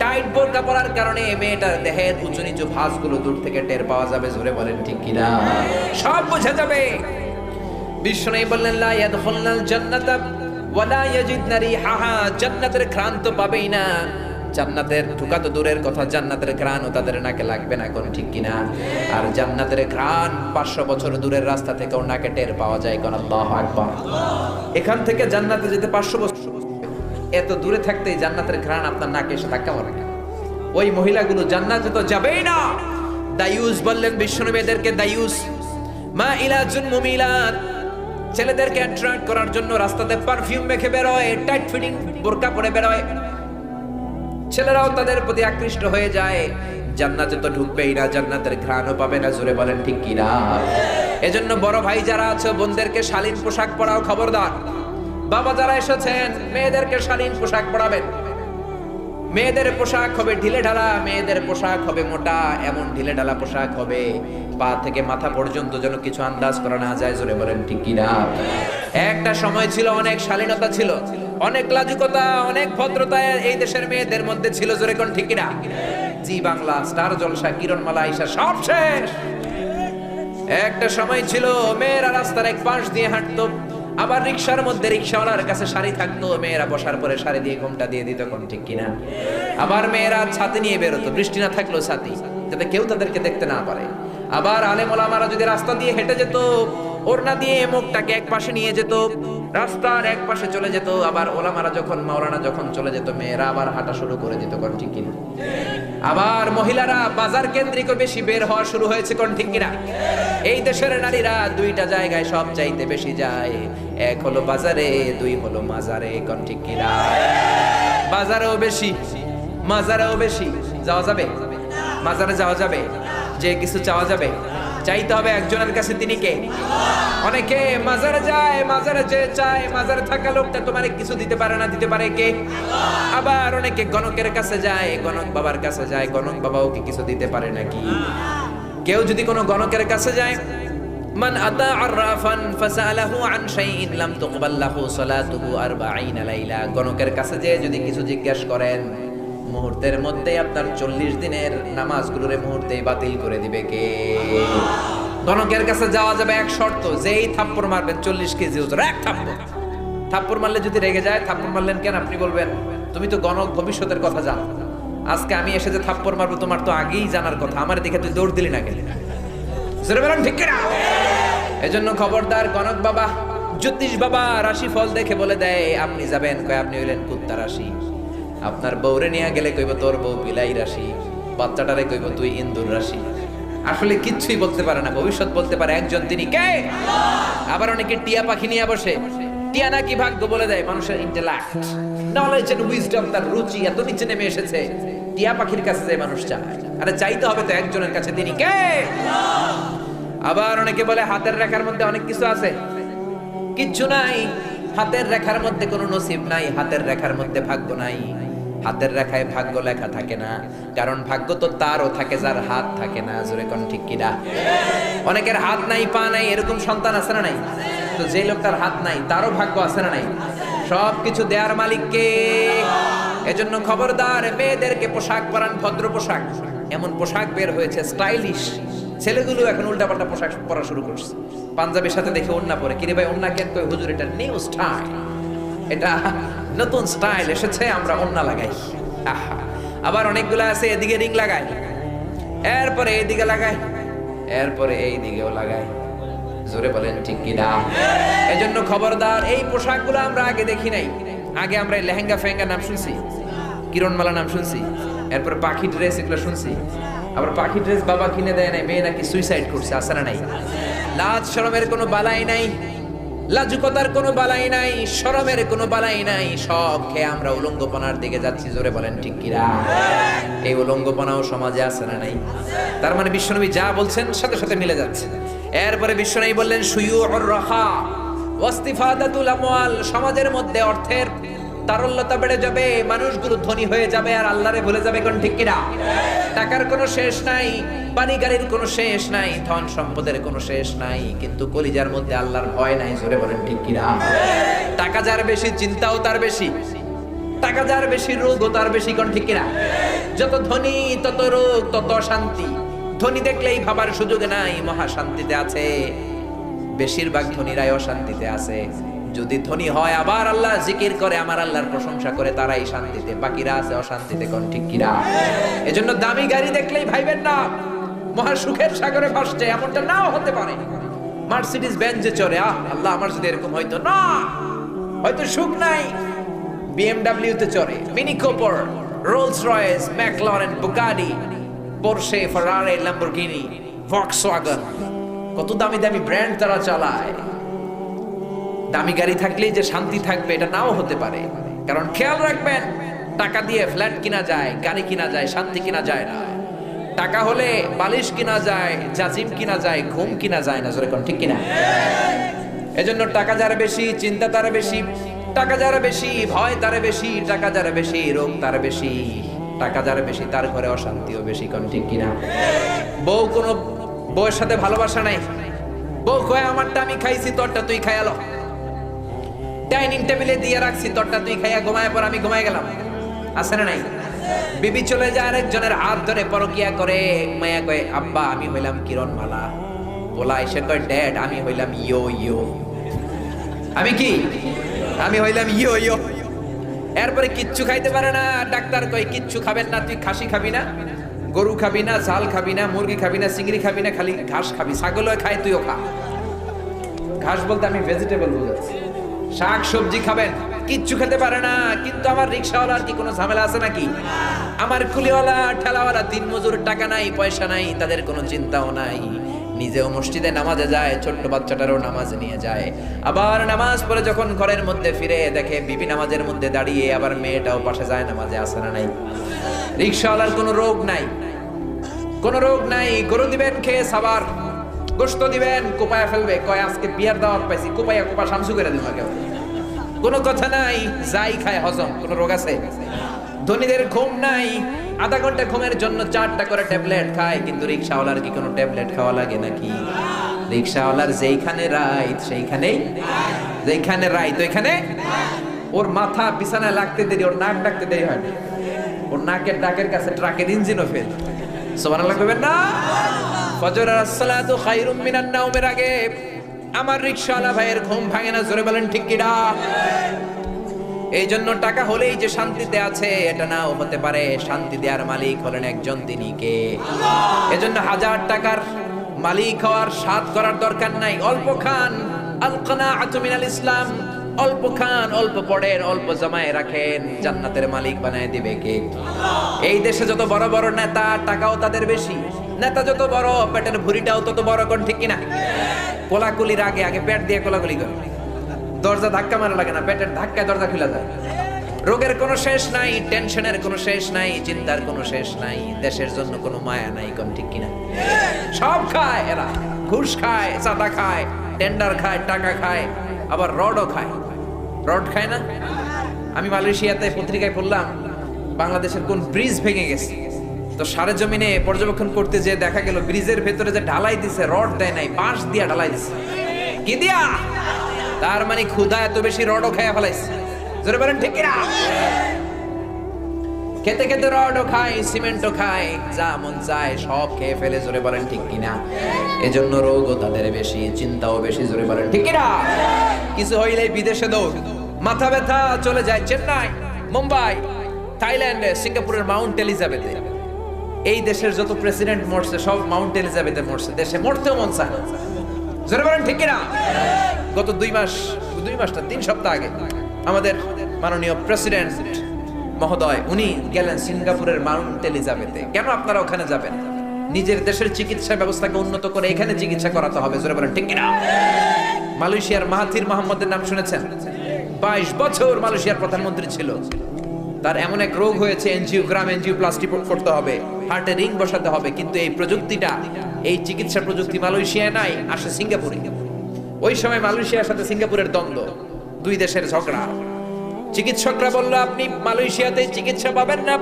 টাইট বোরকা পরার কারণে মেয়েটার দেহের উঁচু নিচু ভাঁজগুলো দূর থেকে টের পাওয়া যাবে। জোরে বলেন ঠিক কিনা? সব বোঝা যাবে। বিশ্বনবী বললেন লা ইয়াদখুলনাল জান্নাতা ওয়ালা ইয়াজিদনা রিহাহা। জান্নাতের ঘ্রাণ তো পাবেই না, জান্নাতের ঢোকা তো দূরের কথা, জান্নাতের ঘ্রাণও তাদের নাকে লাগবে না। কোন ঠিক কিনা? আর জান্নাতের ঘ্রাণ 500 বছর দূরের রাস্তা থেকে ওর নাকে টের পাওয়া যায়। কোন আল্লাহু আকবার। এখান থেকে জান্নাতে যেতে 500 বছর, এত দূরে থাকতেই জান্নাতের ঘ্রাণ আপনার নাকে এসে ধাক্কা মারে। ওই মহিলাগুলো জান্নাতে তো যাবেই না। দায়ুস বললেন বিশ্বনবী এদেরকে, দায়ুস মাইলাতুন মুমিলাত, ছেলেদেরকে অ্যাট্রাক্ট করার জন্য রাস্তাতে পারফিউম মেখে বেরোয়, টাইট ফিটিং বোরকা পরে বেরোয়, ছেলেরাও তাদের প্রতি আকৃষ্ট হয়ে যায়। জান্নাতে তো ঢুকবেই না, জান্নাতের ঘ্রাণও পাবে না। জোরে বলেন ঠিক কিনা? এজন্য বড় ভাই যারা আছো, বোনদেরকে শালীন পোশাক পরাও, খবরদার। বাবা যারা এসেছেন, মেয়েদেরকে শালীন পোশাক পরাবেন। মেয়েদের পোশাক হবে ঢিলে ঢালা, মেয়েদের পোশাক হবে মোটা, এমন ঢিলে ঢালা পোশাক হবে পা থেকে মাথা পর্যন্ত যেন কিছু আন্দাজ করা না যায়। জোরে বলেন ঠিক কিনা? একটা সময় ছিল অনেক শালীনতা ছিল, অনেক লাজুকতা, অনেক ভদ্রতা এই দেশের মেয়েদের মধ্যে ছিল। জোরে কোন ঠিক কিনা? জি বাংলা, স্টার জলসা, কিরণমালা, আয়েশা সব শেষ। একটা সময় ছিল মেয়েরা রাস্তার এক পাশ দিয়ে হাঁটতো, আবার রিকশার মধ্যে রিকশাওয়ালার কাছে শাড়ি থাকতো, মেয়েরা বসার পরে শাড়ি দিয়ে ঘোমটা দিয়ে দিত। কোন ঠিক কিনা? আবার মেয়েরা ছাতি নিয়ে বেরোতো, বৃষ্টি না থাকলেও ছাতি, যাতে কেউ তাদেরকে দেখতে না পারে। আবার আলেম ওলামারা যদি রাস্তা দিয়ে হেঁটে যেত, ওড়না দিয়ে মুখটাকে এক পাশে নিয়ে যেত, রাস্তার এক পাশে চলে যেত। আবার ওলামারা যখন, মাওলানা যখন চলে যেত, মেয়েরা আবার হাঁটা শুরু করে দিত। কোন ঠিক কিনা? আবার মহিলারা বাজার কেন্দ্রিক বেশি বের হওয়া শুরু হয়েছে। কোন ঠিক কিনা? এই দেশের নারীরা দুইটা জায়গায় সব চাইতে বেশি যায়, এক হলো বাজারে, দুই হলো মাজারে। কোন ঠিক কিনা? বাজারেও বেশি, মাজারেও বেশি। যাওয়া যাবে? মাজারে যাওয়া যাবে? যে কিছু চাওয়া যাবে? চাইতে হবে একজনের কাছে, তিনি কে? অনেকে মাজারে যায়, মাজারে যে চায়, মাজারে থাকা লোকটা তোমার কিছু দিতে পারে না, দিতে পারে কে? আবার অনেকে গণকের কাছে যায়, গণক বাবার কাছে যায়, গণক বাবাও কি কিছু দিতে পারে নাকি? কেউ যদি কোনো গণকের কাছে যায়, মান আতা আররাফান ফাসালাহু আন শাইইন লাম তুকবাল লাহু সালাতুহু 40 লাইলা। গণকের কাছে যে যদি কিছু জিজ্ঞাসা করেন, মুহূর্তের মধ্যে আপনার 40 দিনের নামাজগুলোরে মুহূর্তেই বাতিল করে দিবে কে? গণকের কাছে যাওয়া যাবে এক শর্ত, যেই থাপ্পড় মারবেন 40 কেজি ওজন, এক থাপ্পড় মারলে যদি রেগে যায়, থাপ্পড় মারলেন কেন আপনি বলবেন, তুমি তো গণক, ভবিষ্যতের কথা জানো। আজকে আমি এসে যে থাপ্পড় মারবো তোমার তো আগেই জানার কথা, আমার দেখে তুই দৌড় দিলি না কেন? জোরে বলেন ঠিক কিনা? এজন্য খবরদার, গণক বাবা, জ্যোতিষ বাবা রাশিফল দেখে বলে দেয় আপনি যাবেন, কয় আপনি হইলেন কুত্তা রাশি। আপনার বউরে নিয়ে গেলে কইব তোর বউ বিলাই রাশি, বাচ্চাটারে কইব তুই ইন্দুর রাশি। আসলে কিচ্ছুই বলতে পারে না, ভবিষ্যৎ বলতে পারে একজন, তিনি কে? আবার অনেকে টিয়া পাখি নিয়ে বসে, টিয়া নাকি ভাগ্য বলে দেয়। মানুষের ইন্টেলেক্ট, নলেজ এন্ড উইজডম, তার রুচি এত নিচে নেমে এসেছে, টিয়া পাখির কাছে যায় মানুষ চায়। আরে চাইতে হবে তো একজনের কাছে, তিনি কে? আবার অনেকে বলে হাতের রেখার মধ্যে অনেক কিছু আছে, কিচ্ছু নাই। হাতের রেখার মধ্যে কোনো নসিব নাই, হাতের রেখার মধ্যে ভাগ্য নাই। হাতের রেখায় ভাগ্য লেখা থাকে না, কারণ ভাগ্য তো তারও থাকে যার হাত থাকে না। জোরে কোন ঠিক কিনা? অনেকের হাত নাই, পা নাই, এরকম সন্তান আছে না নাই? তো যে লোকটার হাত নাই তারও ভাগ্য আছে না নাই? সবকিছু দেয়ার মালিক কে? এজন্য খবরদার, মেয়েদেরকে পোশাক পরান, ভদ্র পোশাক। এমন পোশাক বের হয়েছে স্টাইলিশ, ছেলেগুলো এখন উল্টাপাল্টা পোশাক পরা শুরু করছে। পাঞ্জাবের সাথে দেখে ওড়না পরে, কিরে ভাই ওড়না কেন? কই হুজুর এটা নিউ স্টাইল, এটা নতুন স্টাইল এসেছে, আমরা ওড়না লাগাই। আহা, আবার অনেকগুলো আছে এদিকে রিং লাগায়, এরপরে এইদিকে লাগায়, এরপরে এই দিকেও লাগায়। জোরে বলেন ঠিক কিনা? এজন্য খবরদার, এই পোশাকগুলো আমরা আগে দেখি নাই। আগে আমরা লেহেঙ্গা ফেহেঙ্গা নাম শুনছি, কিরণমালা নাম শুনছি, এরপর পাখি ড্রেস এগুলো শুনছি। আবার পাখি ড্রেস বাবা কিনে দেয় নাই, মেয়ে নাকি সুইসাইড করছে, আছে না নাই? লাজ শরমের কোনো বালাই নাই, লাজুকতার কোনো বালাই নাই, শরমের কোনো বালাই নাই, সব খেয়ে আমরা উলঙ্গপনার দিকে যাচ্ছি। জোরে বলেন ঠিক কিনা? এই উলঙ্গপনাও সমাজে আছে না নাই? তার মানে বিশ্বনবী যা বলছেন সাথে সাথে মিলে যাচ্ছে। এরপরে বিশ্বনবী বললেন শুয়ুউর রাখা ওয়াস্তিফাদাতুল আমওয়াল, সমাজের মধ্যে অর্থের তারল্যতা বেড়ে যাবে, মানুষগুলো ধনী হয়ে যাবে আর আল্লাহরে ভুলে যাবে। কোন ঠিক কিনা? টাকার কোনো শেষ নাই, বাড়ি গাড়ির কোনো শেষ নাই, ধন সম্পদের কোনো শেষ নাই, কিন্তু কলিজার মধ্যে আল্লাহর ভয় নাই। জোরে বলেন ঠিক কিনা? টাকা যার বেশি, চিন্তাও তার বেশি, টাকা যার বেশি, রোগও তার বেশি। কোন ঠিক কিনা? যত ধনী তত রোগ, তত শান্তি। ধনী দেখলেই ভাবার সুযোগ নাই, মহা শান্তিতে আছে। বেশিরভাগ ধনীরাই অশান্তিতে আছে। যদি ধনী হয় আবার আল্লাহ জিকির করে, আমার আল্লাহর প্রশংসা করে, তারাই শান্তিতে, বাকিরা আছে অশান্তিতে। কোন ঠিক কিনা? এজন্য দামি গাড়ি দেখলেই ভাইবেন না মহা সুখের সাগরে ভাসছে, এমনটা নাও হতে পারে। মার্সিডিজ বেঞ্জে চড়ে, আল্লাহ আমার যদি এরকম হয়তো, না, হয়তো সুখ নাই। বিএমডব্লিউ তে চড়ে, Mini Cooper, Rolls Royce, McLaren, Bugatti, Porsche, Ferrari, Lamborghini, Volkswagen, কত দামি দামি ব্র্যান্ড তারা চালায়। দামি গাড়ি থাকলেই যে শান্তি থাকবে এটা নাও হতে পারে। কারণ খেয়াল রাখবেন, টাকা দিয়ে ফ্ল্যাট কিনা যায়, গাড়ি কিনা যায়, শান্তি কিনা যায় না। টাকা হলে বালিশ কিনা যায়, জাজিম কিনা যায়, ঘুম কিনা যায় না। জোরে কোন ঠিক কিনা? এজন্য টাকা যারা বেশি, চিন্তা তারা বেশি, টাকা যারা বেশি, ভয় তারা বেশি, টাকা যারা বেশি, রোগ তারা বেশি, টাকা যারা বেশি, তার ঘরে অশান্তিও বেশি। কোন ঠিক কিনা? বউ, কোনো বউয়ের সাথে ভালোবাসা নাই। বউ কয় আমারটা আমি খাইছি, তোরটা তুই খাইয়ালো। ডাইনিং টেবিলে দিয়ে রাখছি, তোরটা তুই খাইয়া ঘুমায় পর আমি ঘুমায় গেলাম। আছে না নাই? বিবি চলে যায় আরেকজনের হাত ধরে পরকিয়া করে। মায়া কয় আব্বা আমি হইলাম কিরণমালা। পোলা এসে কয় ড্যাড আমি হইলাম ইয়ো ইয়ো। আমি কি? আমি হইলাম ইয়ো ইয়ো। এরপরে কিচ্ছু খাইতে পারে না। ডাক্তার কয় কিচ্ছু খাবেন না, তুই খাসি খাবি না? গরু খাবি না, ঝাল খাবি না, মুরগি খাবি না, চিংড়ি খাবি না, খালি ঘাস খাবি। ছাগলও খায়, তুইও খা। ঘাস বলতে আমি ভেজিটেবল বোঝাচ্ছি। শাক সবজি খাবেন, কিচ্ছু খেতে পারে না। কিন্তু আমার রিক্সাওয়ালার কি কোনো ঝামেলা আছে নাকি? আমার কুলিওয়ালা ঠেলাওয়ালা দিন মজুর, টাকা নাই পয়সা নাই, তাদের কোনো চিন্তাও নাই। নিজেও মসজিদে নামাজে যায়, ছোট্ট বাচ্চাটারও নামাজ নিয়ে যায়। আবার নামাজ পড়ে যখন ঘরের মধ্যে ফিরে দেখে বিবি নামাজের মধ্যে দাঁড়িয়ে, আবার মেয়েটাও পাশে যায় নামাজে, আসে না নাই? রিক্সাওয়ালার কোনো রোগ নাই, কোনো রোগ নাই। গরু দিবেন খেয়ে সাবার, গোশত দিবেন কোপায়া ফেলবে, কয় আজকে বিয়ার দাওয়াত পাইছি, কোপায়া কোপা শামসু করে দিন। কেউ কোনো কথা নাই, যাই খায় হজম, কোনো রোগ আছে? ধনীদের ঘুম নাই, আধা ঘন্টা ঘুমের জন্য 4টা করে ট্যাবলেট খায়। কিন্তু রিক্সাওয়ালার কি কোনো ট্যাবলেট খাওয়া লাগে নাকি? রিক্সাওয়ালার যেইখানে রাইত সেইখানেই, যেইখানে রাইত ওইখানে ওর মাথা বিছানায় লাগতে দেরি, ওর নাক ডাকতে দেরি হয় না। ওর নাকের ডাকের কাছে ট্রাকের ইঞ্জিনও ফেল। সুবহানাল্লাহ কইবেন না? ফজর আর সালাতু খায়রুম মিনান নাওমের আগে আমার রিক্সাওয়ালা ভাইয়ের ঘুম ভাঙে না। জোরে বলেন ঠিক কিনা? এই জন্য টাকা হলেই যে শান্তিতে আছে এটা নাও হতে পারে। শান্তি দেওয়ার মালিক হলেন একজন, তিনি কে? এজন্য 1000 টাকার মালিক হওয়ার স্বাদ করার দরকার নাই। অল্প খান, আল কানাআতু মিনাল ইসলাম। অল্প খান, অল্প পড়েন, অল্প জমায়ে রাখেন, জান্নাতের মালিক বানায় দিবে কে? এই দেশে যত বড় বড় নেতা, টাকাও তাদের বেশি। নেতা যত বড়, পেটের ভুঁড়িটাও তত বড়। কোন ঠিক কিনা? কোলাকুলির আগে আগে পেট দিয়ে কোলাকুলি করে। দরজা ধাক্কা মারা লাগে না, পেটের ধাক্কায় দরজা খুলে যায়। রোগের কোনো শেষ নাই, টেনশনের কোনো শেষ নাই, চিন্তার কোনো শেষ নাই, দেশের জন্য কোনো মায়া নাই। কোন ঠিক কিনা? সব খায় এরা, ঘুষ খায়, চাঁদা খায়, টেন্ডার খায়, টাকা খায়, আবার রডও খায়। রড খায় না? আমি মালয়েশিয়াতে পত্রিকায় পড়লাম বাংলাদেশের কোন ব্রিজ ভেঙে গেছে, তো সারে জমিনে পর্যবেক্ষণ করতে যে দেখা গেল ব্রিজের ভেতরে যে ঢালাই দিছে, রড দেয় নাই, বাঁশ দিয়া ঢালাই দিছে। কি দিয়া? তার মানে ক্ষুধা এত বেশি, রডও খায় ফেলাইছে। জোরে বলেন ঠিক কিনা? খেতে খেতে রডও খায়, সিমেন্টও খায়, যা মন চায় সব খেয়ে ফেলে। জোরে বলেন ঠিক কিনা? এজন্য রোগও তাদের বেশি, চিন্তাও বেশি। জোরে বলেন ঠিক কিনা? কিছু হইলে বিদেশে দৌড়, মাথা ব্যথা, চলে যায় চেন্নাই, মুম্বাই, থাইল্যান্ডে, সিঙ্গাপুরের মাউন্ট এলিজাবেথে। এই দেশের যত প্রেসিডেন্ট মরছে সব মাউন্ট এলিজাবেথে মরছে। দেশে মরতেও মন চায় না। জোরে বলেন ঠিক কিনা? গত 2 মাস, 2 মাস না 3 সপ্তাহ আগে আমাদের মাননীয় প্রেসিডেন্ট মহোদয় উনি গেলেন সিঙ্গাপুরের মাউন্ট এলিজাবেথে। কেন আপনারা ওখানে যাবেন? নিজের দেশের চিকিৎসা ব্যবস্থাকে উন্নত করে এখানে চিকিৎসা করাতে হবে। জোরে বলেন ঠিক কিনা? মালয়েশিয়ার মাহাথির মোহাম্মদের নাম শুনেছেন? 22 বছর মালয়েশিয়ার প্রধানমন্ত্রী ছিল। তার এমন এক রোগ হয়েছে, এনজিওগ্রাম, এনজিওপ্লাস্টি করতে হবে, হার্টে রিং বসাতে হবে। কিন্তু এই প্রযুক্তিটা, এই চিকিৎসা প্রযুক্তি মালয়েশিয়ায় নাই, আসে সিঙ্গাপুরে। ওই সময় মালয়েশিয়ার সাথে সিঙ্গাপুরের দ্বন্দ্ব, 2 দেশের ঝগড়া। চিকিৎসকরা বলল আপনি মালয়েশিয়াতে চিকিৎসা পাবেন না,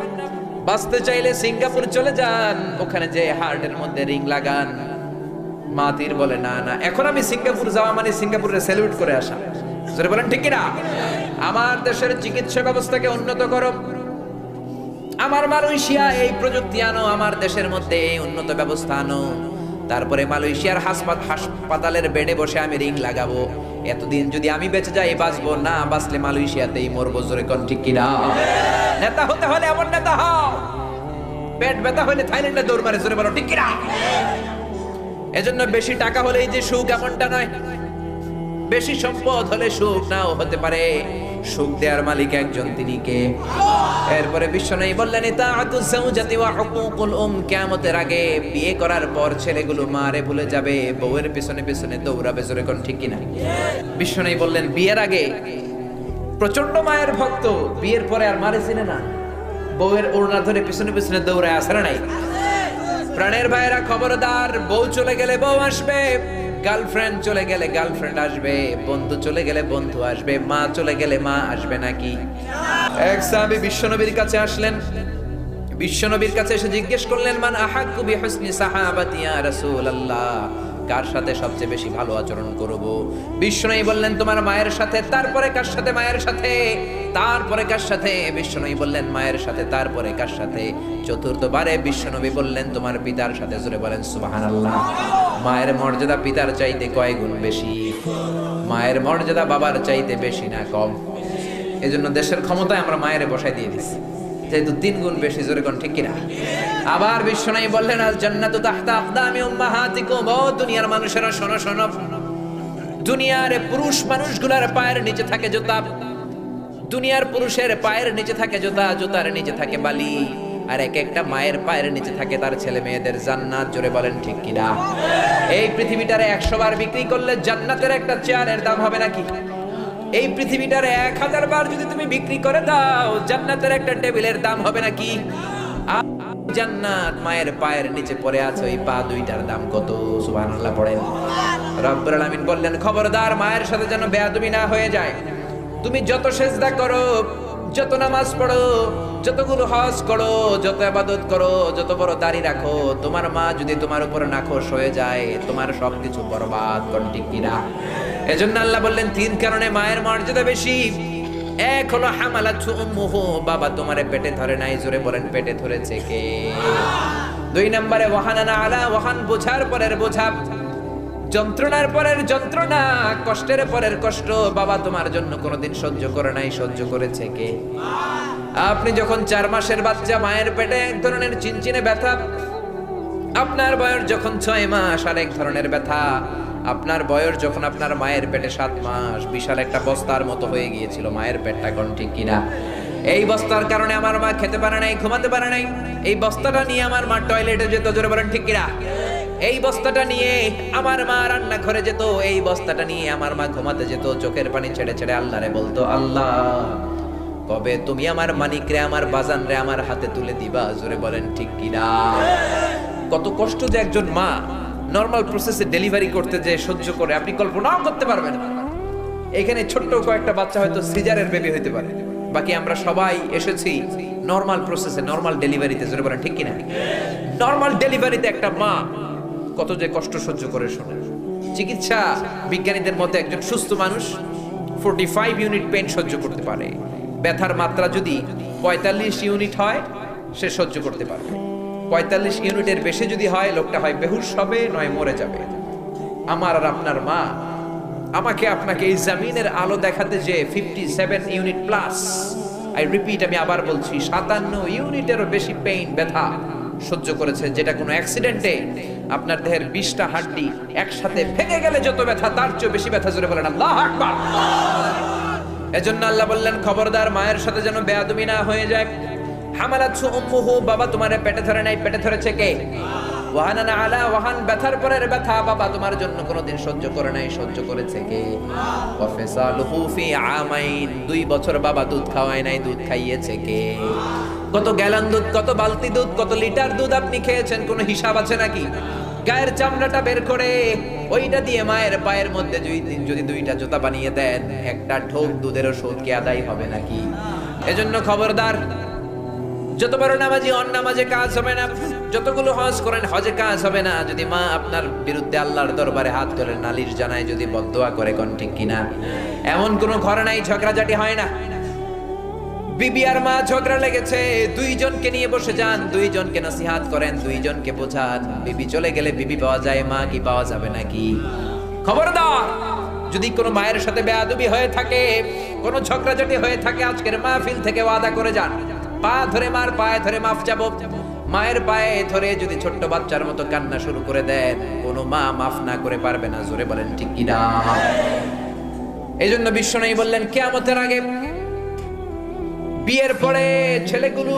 বাঁচতে চাইলে সিঙ্গাপুর চলে যান, ওখানে যে হার্টের মধ্যে রিং লাগান। মাহাথির বলে না না, এখন আমি সিঙ্গাপুর যাওয়া মানে সিঙ্গাপুরে স্যালুট করে আসা। জোরে বলেন ঠিক কিনা? আমার দেশের চিকিৎসা ব্যবস্থাকে উন্নত করো, আমার মালয়েশিয়া এই প্রযুক্তি আনো, আমার দেশের মধ্যে এই উন্নত ব্যবস্থা আনো। তারপরে মালয়েশিয়ার হাসপাতালের বেডে বসে আমি রিং লাগাবো। এতদিন যদি আমি বেঁচে যাই বাঁচবো, না বাঁচলে মালয়েশিয়াতেই মরবো। জোরে কোন ঠিক কিনা? নেতা হতে হলে এমন নেতা হও, পেট ব্যথা হলে থাইল্যান্ডে দৌড় মারে। জোরে বলো ঠিক কিনা? এজন্য বেশি টাকা হলেই যে সুখ এমনটা নয়, বেশি সম্পদ হলে সুখ নাও হতে পারে। সুখ দেওয়ার মালিক একজন, তিনি কে? এরপরে বিশ্বনবী বললেন ইতাআতু যাওজাতি ওয়া হুকুকুল কিয়ামতের আগে বিয়ে করার পর ছেলেগুলো মারে ভুলে যাবে, বউয়ের পিছনে পিছনে দৌড়াবে। জোরে কোন ঠিক কিনা? বিশ্বনবী বললেন বিয়ের আগে প্রচন্ড মায়ের ভক্ত, বিয়ের পরে আর মারে চিনে না, বউয়ের ওড়না ধরে পিছনে পিছনে দৌড়ায়। আসে না নাই? প্রাণের ভাইরা খবরদার, বউ চলে গেলে বউ আসবে, গার্লফ্রেন্ড চলে গেলে গার্লফ্রেন্ড আসবে, বন্ধু চলে গেলে বন্ধু আসবে, মা চলে গেলে মা আসবে নাকি? এক সাহাবী বিশ্বনবীর কাছে আসলেন, বিশ্বনবীর কাছে এসে জিজ্ঞেস করলেন মান আহাক্কু বিহুসনি সাহাবাতি ইয়া রাসূলুল্লাহ, কার সাথে সবচেয়ে বেশি ভালো আচরণ করব? বিশ্বনবী বললেন তোমার মায়ের সাথে। তারপরে কার সাথে? মায়ের সাথে। তারপরে কার সাথে? বিশ্বনবী বললেন মায়ের সাথে। তারপরে কার সাথে? চতুর্থবারে বিশ্বনবী বললেন তোমার পিতার সাথে। জোরে বলেন সুবহানাল্লাহ। মায়ের মর্যাদা পিতার চাইতে কয় গুণ বেশি? মায়ের মর্যাদা বাবার চাইতে বেশি না কম? এজন্য দেশের ক্ষমতায় আমরা মায়ের বসায় দিয়ে দিছি। যেহেতু 3 গুণ বেশি, জোরে কোন ঠিক কিনা? আবার বিশ্বনবী বললেন আল জান্নাতু তাহতা আকদামি উম্মাহাতিকুম, ও দুনিয়ার মানুষেরা শোনো শোনো, দুনিয়ার পুরুষ মানুষগুলোর পায়ের নিচে থাকে জুতা, দুনিয়ার পুরুষের পায়ের নিচে থাকে জুতা, জুতার নিচে থাকে বালি, আর এক একটা মায়ের পায়ের নিচে থাকে তার ছেলে মেয়েদের জান্নাত। জোরে বলেন ঠিক কিনা? এই পৃথিবীটারে 100 বার বিক্রি করলে জান্নাতের একটা চেয়ারের দাম হবে নাকি? এই পৃথিবীটারে 1000 বার যদি তুমি বিক্রি করে দাও, জান্নাতের একটা টেবিলের দাম হবে নাকি? জান্নাত মায়ের পায়ের নিচে পড়ে আছে, ওই পা দুইটার দাম কত? সুবহানাল্লাহ পড়েন। রব্বুল আলামিন বললেন, খবরদার মায়ের সাথে যেন বেয়াদবি না হয়ে যায়। তুমি যত সেজদা করো, যত নামাজ পড়ো, যতগুলো হজ করো, যত ইবাদত করো, যত বড় দাড়ি রাখো, তোমার মা যদি তোমার উপর নাখোশ হয়ে যায়, তোমার সবকিছু বরবাদ। কোন ঠিক কিনা? এজন্য আল্লাহ বললেন 3 কারণে মায়ের মর্যাদা বেশি। এক হলো হামালাতু উম্মুহু, বাবা তোমারে পেটে ধরে নাই, জোরে বলেন পেটে ধরেছে কে? 2 নম্বরে ওয়াহানানা আলা ওয়াহান, বোঝার পরের বোঝা, যন্ত্রণার পরের যন্ত্রণা, কষ্টের পরের কষ্ট, বাবা তোমার জন্য কোনোদিন সহ্য করে নাই, সহ্য করেছে কে? আপনি যখন 4 মাসের বাচ্চা, মায়ের পেটে এক ধরনের চিনচিনে ব্যথা, আপনার বয়স যখন 6 মাস আর এক ধরনের ব্যথা, আপনার বয়স যখন আপনার মায়ের পেটে 7 মাস, বিশাল একটা বস্তার মতো হয়ে গিয়েছিল মায়ের পেটটা। কোন ঠিক কিনা? এই বস্তার কারণে আমার মা খেতে পারে নাই, ঘুমাতে পারে নাই। এই বস্তাটা নিয়ে আমার মা টয়লেটে যেত, জোরে বলেন ঠিক কিনা? এই বস্তাটা নিয়ে আমার মা রান্না ঘরে যেত, এই বস্তাটা নিয়ে আমার মা ঘুমাতে যেত, চোখের পানি ছেড়ে ছেড়ে আল্লাহরে বলতো, আল্লাহ কবে তুমি আমার মানিকরে, আমার বাজানরে আমার হাতে তুলে দিবা? জোরে বলেন ঠিক কিনা? কত কষ্ট যে একজন মা নরমাল প্রসেসে ডেলিভারি করতে যে সহ্য করে, আপনি কল্পনাও করতে পারবেন না। এখানে ছোট্ট কয়েকটা বাচ্চা হয়তো সিজারের বেবি হইতে পারে, বাকি আমরা সবাই এসেছি নরমাল প্রসেসে, নরমাল ডেলিভারিতে। জোরে বলেন ঠিক কিনা? নরমাল ডেলিভারিতে একটা মা কত যে কষ্ট সহ্য করে শোনে। চিকিৎসা বিজ্ঞানীদের মধ্যে একজন সুস্থ মানুষ 45 ইউনিট পেইন সহ্য করতে পারে। ব্যথার মাত্রা যদি 45 ইউনিট হয়, সে সহ্য করতে পারবে। 45 ইউনিটের বেশি যদি হয়, লোকটা হয় বেহুশ হবে, নয় মরে যাবে। আমার আর আপনার মা আমাকে আপনাকে এই জামিনের আলো দেখাতে যে 57 ইউনিট প্লাস, আই রিপিট, আমি আবার বলছি, 57 ইউনিটেরও বেশি পেইন, ব্যথা সহ্য করেছে, যেটা কোনো অ্যাক্সিডেন্টে আপনার দেহের 20টা হাড্ডি একসাথে ভেঙে গেলে যত ব্যথা, তার চেয়ে বেশি ব্যথা। জোরে বলেন আল্লাহু আকবার। এজন্য আল্লাহ বললেন, খবরদার মায়ের সাথে যেন বেয়াদবি না হয়ে যায়। হামালাতু উম্মুহু, বাবা তোমারে পেটে ধরে নাই, পেটে ধরেছে কে? ওয়াহানানা আলা ওয়াহান, ব্যথার পরের ব্যথা, বাবা তোমার জন্য কোনোদিন সহ্য করে নাই, সহ্য করেছে কে? ওয়া ফিসালুহু ফি আমাইন, 2 বছর বাবা দুধ খাওয়ায় নাই, দুধ খাইয়েছে কে? কত গ্যালন দুধ, কত বালতি দুধ, কত লিটার দুধ আপনি খেয়েছেন, কোনো হিসাব আছে নাকি? গায়ের চামড়াটা বের করে ওইটা দিয়ে মায়ের পায়ের মধ্যে যদি 2টা জুতা বানিয়ে দেন, একটা ঢোক দুধের ওষুধ কি আদায় হবে নাকি? এজন্য খবরদার, যত বড় নামাজি অন্নামাজে কাজ হবে না, যতগুলো হজ করেন হজে কাজ হবে না, যদি মা আপনার বিরুদ্ধে আল্লাহর দরবারে হাত তুলে নালিশ জানায়, যদি বদদোয়া করে। কোন ঠিক কিনা? এমন কোন ঘরে নাই ঝগড়াঝাটি হয় না। বিবি আর মা ঝগড়া লেগেছে, 2 জনকে নিয়ে বসে যান, 2 জনকে নসিহত করেন, 2 জনকে বোঝান। বিবি চলে গেলে বিবি পাওয়া যায়, মা কি পাওয়া যাবে নাকি? খবরদার, যদি কোনো মায়ের সাথে বেয়াদবি হয়ে থাকে, কোনো ঝগড়াঝাটি হয়ে থাকে, আজকের মাহফিল থেকে ওয়াদা করে যান, পা ধরে মার পায়ে ধরে মাফ চাবো। মায়ের পায়ে ধরে যদি ছোট্ট বাচ্চার মতো কান্না শুরু করে দেন, কোনো মা মাফ না করে পারবে না। জোরে বলেন ঠিক কিনা? এই জন্য বিশ্বনবী বললেন, কিয়ামতের আগে, বিয়ের পরে ছেলেগুলো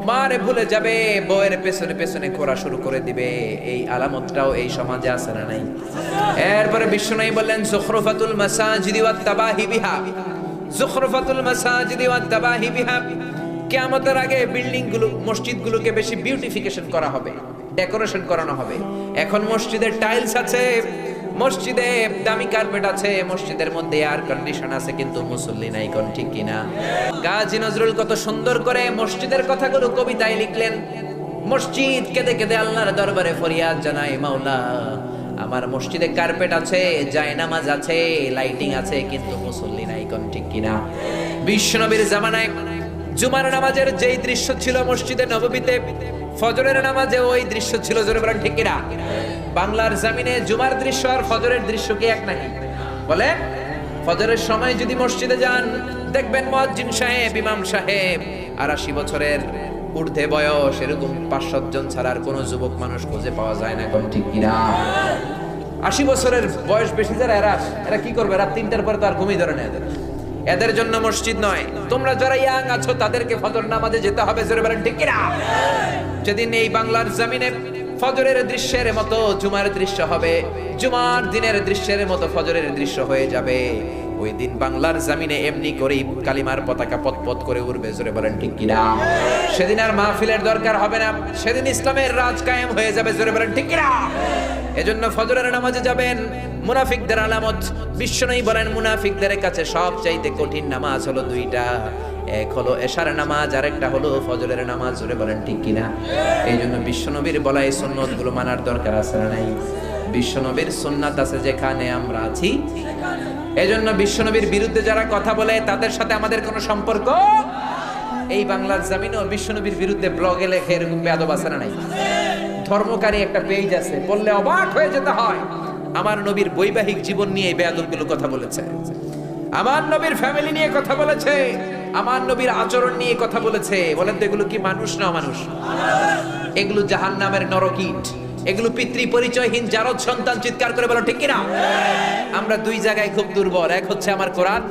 মারে ভুলে যাবে, বউয়ের পেছনে পেছনে ঘোরা শুরু করে দিবে। এই আলামতটাও এই সমাজে আছে না নাই? এরপরে বিশ্বনবী বললেন, যুখরুফাতুল মাসাজিদি ওয়াত তাবাহি বিহা, যুখরুফাতুল মাসাজিদি ওয়াত তাবাহি বিহা, কিয়ামতের আগে বিল্ডিং গুলো, মসজিদ গুলোকে বেশি বিউটিফিকেশন করা হবে, ডেকোরেশন করানো হবে। এখন মসজিদের টাইলস আছে, মসজিদে দামি কার্পেট আছে, মসজিদের মধ্যে এয়ার কন্ডিশন আছে, কিন্তু মুসল্লি নাই। কোন ঠিক কিনা? গাজী নজরুল কত সুন্দর করে মসজিদের কথাগুলো কবিতায় লিখলেন। মসজিদ কেঁদে কেঁদে আল্লাহর দরবারে ফরিয়াদ জানায়, মাওলা আমার মসজিদে কার্পেট আছে, জায়নামাজ আছে, লাইটিং আছে, কিন্তু মুসল্লি নাই। কোন ঠিক কিনা? বিশ্বনবীর জামানায় জুমার নামাজের যেই দৃশ্য ছিল মসজিদে নববীতে, ফজরের নামাজে ওই দৃশ্য ছিল। জোরে বলেন ঠিক কিনা? বাংলার জমিনে জুমার দৃশ্য আর ফজরের দৃশ্য কি এক নাকি? বলে, ফজরের সময় যদি মসজিদে যান, দেখবেন মুয়াজ্জিন সাহেব, ইমাম সাহেব আর 80 বছরের ঊর্ধ্বে বয়স এরকম 5-7 জন ছাড়া আর কোনো যুবক মানুষ খুঁজে পাওয়া যায় না, কোন ঠিক কিনা? 80 বছরের বয়স বেশি যারা এরা কি করবে? রাত 3টার পরে তো আর ঘুমিয়ে ধরে না এদের জন্য মসজিদ নয়। তোমরা যারা ইয়াং আছো তাদেরকে ফজর নামাজে যেতে হবে, জোরে বলেন ঠিক কিনা? যেদিন এই বাংলার জমিনে ফজরের দৃশ্যের মতো জুমার দৃশ্য হবে, জুমার দিনের দৃশ্যের মতো ফজরের দৃশ্য হয়ে যাবে, ওই দিন বাংলার জমিনে এমনি করেই কালিমার পতাকা পতপত করে উড়বে, জোরে বলেন ঠিক কিনা? সেদিন আর মাহফিলের দরকার হবে না, সেদিন ইসলামের রাজ কায়েম হয়ে যাবে, জোরে বলেন ঠিক কিনা? এজন্য ফজরের নামাজে যাবেন। মুনাফিকদের আলামত, বিশ্বনবী বলেন মুনাফিকদের কাছে সবচাইতে কঠিন নামাজ হলো দুইটা, এক হলো এশার নামাজ, আরেকটা হলো ফজরের নামাজ, জোরে বলেন ঠিক কিনা? এই জন্য বিশ্বনবীর বলা এই সুন্নতগুলো মানার দরকার আছে না নাই? বিশ্বনবীর সুন্নাত আছে যেখানে আমরা আছি। এজন্য বিশ্বনবীর বিরুদ্ধে যারা কথা বলে তাদের সাথে আমাদের কোনো সম্পর্ক। এই বাংলার জমিনেও বিশ্বনবীর বিরুদ্ধে ব্লগে লেখে এরকম বেয়াদব আছে না নাই? ধর্মকারী একটা পেজ আছে, বললে অবাক হয়ে যেতে হয়। আমার নবীর বৈবাহিক জীবন নিয়ে এই বেয়াদবগুলো কথা বলেছে, আমার নবীর ফ্যামিলি নিয়ে কথা বলেছে, আমার নবীর আচরণ নিয়ে কথা বলেছে। বলেন তো এগুলো কি মানুষ না মানুষ? এগুলো জাহান্নামের নরকীট, এগুলো পিতৃ পরিচয়হীন জারদ সন্তান। চিৎকার করে বলো ঠিক কিনা? আমরা দুই জায়গায় খুব দুর্বল, এক হচ্ছে আমার কোরআন,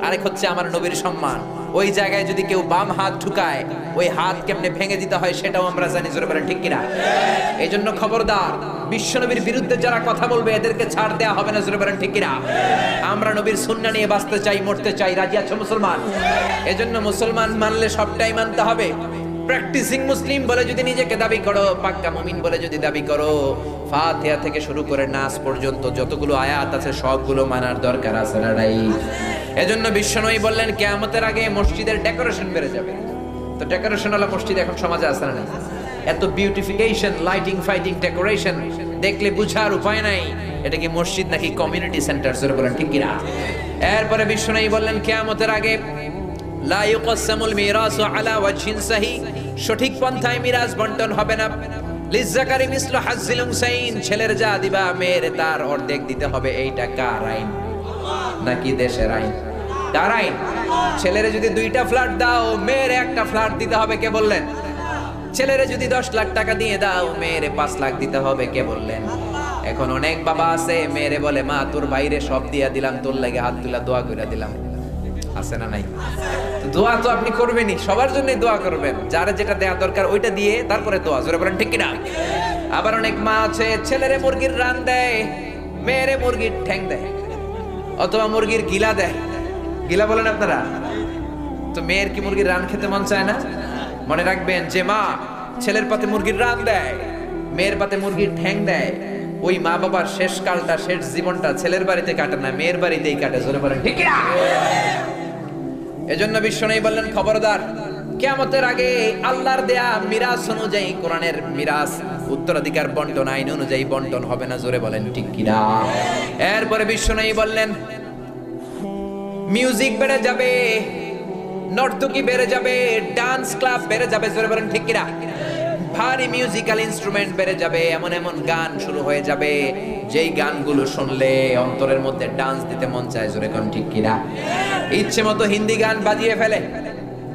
আরেক হচ্ছে আমার নবীর সম্মান। ওই জায়গায় যদি কেউ বাম হাত ঢুকায়, ওই হাত কেমনে ভেঙে দিতে হয় সেটাও আমরা জানি, জোরে বলেন ঠিক কিনা? এই জন্য খবরদার, বিশ্বনবীর বিরুদ্ধে যারা কথা বলবে এদেরকে ছাড় দেয়া হবে না, জোরে বলেন ঠিক কিনা? আমরা নবীর সুন্নাহ নিয়ে বাঁচতে চাই, মরতে চাই, রাজি আছো মুসলমান? এজন্য মুসলমান মানলে সবটাই মানতে হবে। প্র্যাকটিসিং মুসলিম বলে যদি নিজেকে দাবি করো, পাক্কা মুমিন বলে যদি দাবি করো, ফাতিহা থেকে শুরু করে নাস পর্যন্ত যতগুলো আয়াত আছে সবগুলো মানার দরকার আছে না নাই? এজন্য বিশ্বনবী বললেন কিয়ামতের আগে মসজিদের ডেকোরেশন বেড়ে যাবে। তো ডেকোরেশন ওয়ালা মসজিদ এখন সমাজে আছে না নাই? এত বিউটিফিকেশন, লাইটিং, ফাইটিং, ডেকোরেশন দেখলে বুঝার উপায় নাই এটা কি মসজিদ নাকি কমিউনিটি সেন্টার, জোরে বলেন ঠিক কিনা? এরপরে বিশ্বনবী বললেন কিয়ামতের আগে লা ইউকসামুল মিরাসু আলা ওয়াজহিন সাহি, সঠিক পন্থায় মিরাজ বন্টন হবে না। লিজ্জাকারি মিসলু হাজ্জিল উনসাইন, ছেলের যা দিবা মেয়ের তার অর্ধেক দিতে হবে। এইটা কার আইন? নাকি দেশের আইন? কার আইন? ছেলেরে যদি 2টা ফ্ল্যাট দাও, মেয়ের একটা ফ্ল্যাট দিতে হবে, কে বললেন? ছেলেরে যদি 10 লাখ টাকা দিয়ে দাও, মেয়েরে 5 লাখ দিতে হবে, কে বললেন? এখন অনেক বাবা আছে মেয়েরে বলে মা তোর বাইরে সব দিয়া দিলাম, তোর লাগে হাত তুলা দোয়া করে দিলাম, আছে না নাই? দোয়া তো আপনি করবেনই, সবার জন্যই দোয়া করবেন, যার যেটা দেয়া দরকার ওইটা দিয়ে তারপরে দোয়া, জোরে বলেন ঠিক কিনা? আবার অনেক মা আছে ছেলেরে মুরগির রান দেয়, মেয়েরে মুরগির ঠ্যাং দেয়, অথবা মুরগির গিলা দেয়। গিলা বলেন আপনারা? তো মেয়ের কি মুরগির রান খেতে মন চায় না? মনে রাখবেন যে মা ছেলের পাতে মুরগির রান দেয়, মেয়ের পাতে মুরগির ঠ্যাং দেয়, ওই মা বাবার শেষ কালটা, শেষ জীবনটা ছেলের বাড়িতে কাটে না, মেয়ের বাড়িতেই কাটে, জোরে বলেন ঠিক কিনা? এজন্য বিশ্বনবী বললেন খবরদার, কিয়ামতের আগে আল্লাহর দেয়া মিরাস অনুযায়ী, কোরআনের মিরাস উত্তরাধিকার বন্টন আইন অনুযায়ী বন্টন হবে না, জোরে বলেন ঠিক কিনা? এরপরে বিশ্বনবী বললেন মিউজিক বেড়ে যাবে, নর্তকী বেড়ে যাবে, ডান্স ক্লাব বেড়ে যাবে, জোরে বলেন ঠিক কিনা? ভারী মিউজিক্যাল ইনস্ট্রুমেন্ট বেড়ে যাবে, এমন এমন গান শুরু হয়ে যাবে যেই গানগুলো শুনলে অন্তরের মধ্যে ডান্স দিতে মন চায়, জোরে কোন ঠিক কিনা? ইচ্ছে মতো হিন্দি গান বাজিয়ে ফেলে।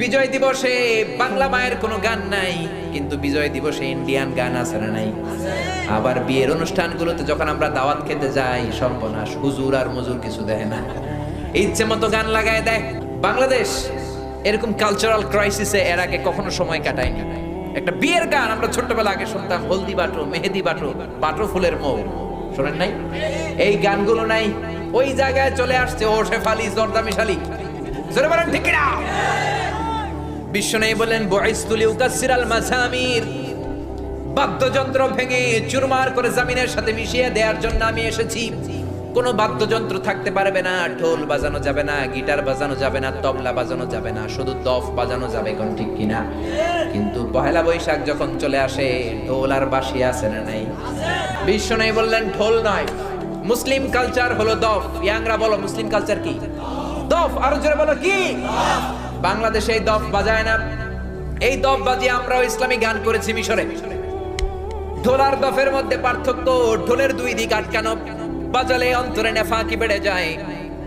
বিজয় দিবসে বাংলা মায়ের কোনো গান নাই, কিন্তু বিজয় দিবসে ইন্ডিয়ান গান আছে না নাই? আবার বিয়ের অনুষ্ঠানগুলোতে যখন আমরা দাওয়াত খেতে যাই, সর্বনাশ, হুজুর আর মজুর কিছু দেয় না, ইচ্ছে মতো গান লাগায় দেয়। বাংলাদেশ এরকম কালচারাল ক্রাইসিসে এর আগে কখনো সময় কাটায়নি। একটা বিয়ের গান আমরা ছোট্টবেলা আগে শুনতাম, হলদি বাটো, মেহেদি বাটো, বাটো ফুলের মৌ, শোনেন নাই? এই গানগুলো নাই, ওই জায়গায় চলে আসছে ও শেফালি, জর্দা মিশালি, জোরে বলেন ঠিক কিনা? বিশ্বনবী বলেন বুইসতু লিউকাসসিরাল মাযামির, বাদ্যযন্ত্র ভেঙে চুরমার করে জমিনের সাথে মিশিয়ে দেওয়ার জন্য আমি এসেছি। কোনো বাদ্যযন্ত্র থাকতে পারবে না, ঢোল বাজানো যাবে না, গিটার বাজানো যাবে না, তবলা বাজানো যাবে না, শুধু দফ বাজানো যাবে, কোন ঠিক কিনা? কিন্তু পহেলা বৈশাখ যখন চলে আসে, ঢোল আর বাঁশি আছে না নাই? বিশ্বনবী বললেন ঢোল নয়, মুসলিম কালচার হলো দফ। ইয়াংরা বলো মুসলিম কালচার কি? দফ। আরো জোরে বলো কি? বাংলাদেশে এই দফ বাজায় না, এই দফ বাজিয়ে আমরাও ইসলামী গান করেছি মিশরে। ঢোল আর দফের মধ্যে পার্থক্য, ঢোলের 2 দিক আটকানো, বাজালে অন্তরে নেফাকি বেড়ে যায়,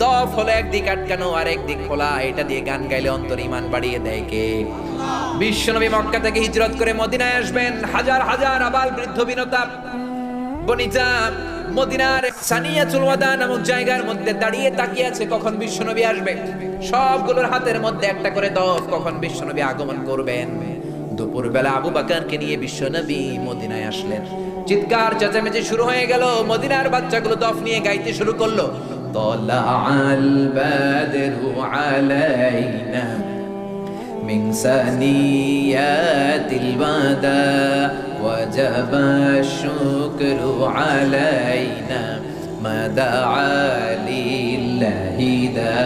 দফ হলো একদিক আটকানো আর একদিক খোলা, এটা দিয়ে গান গাইলে অন্তর ঈমান বাড়িয়ে দেয় কে? বিশ্বনবী মক্কা থেকে হিজরত করে মদিনায় আসবেন, হাজার হাজার আবাল বৃদ্ধ বিনতা বনিতা মদিনার সানিয়াতুল ওয়াদা নামক জায়গার মধ্যে দাঁড়িয়ে তাকিয়ে আছে কখন বিশ্বনবী আসবে। সবগুলোর হাতের মধ্যে একটা করে দফ, কখন বিশ্বনবী আগমন করবেন। দুপুরবেলা আবু বকরকে নিয়ে বিশ্বনবী মদিনায় আসলেন। চিৎকার চেঁচামেচি শুরু হয়ে গেল, মদিনার বাচ্চাগুলো দফ নিয়ে গাইতে শুরু করলো। তলাআল বাদরু আলাইনা من ثنيات الوداع وجب الشكر علينا ما دعا لله دا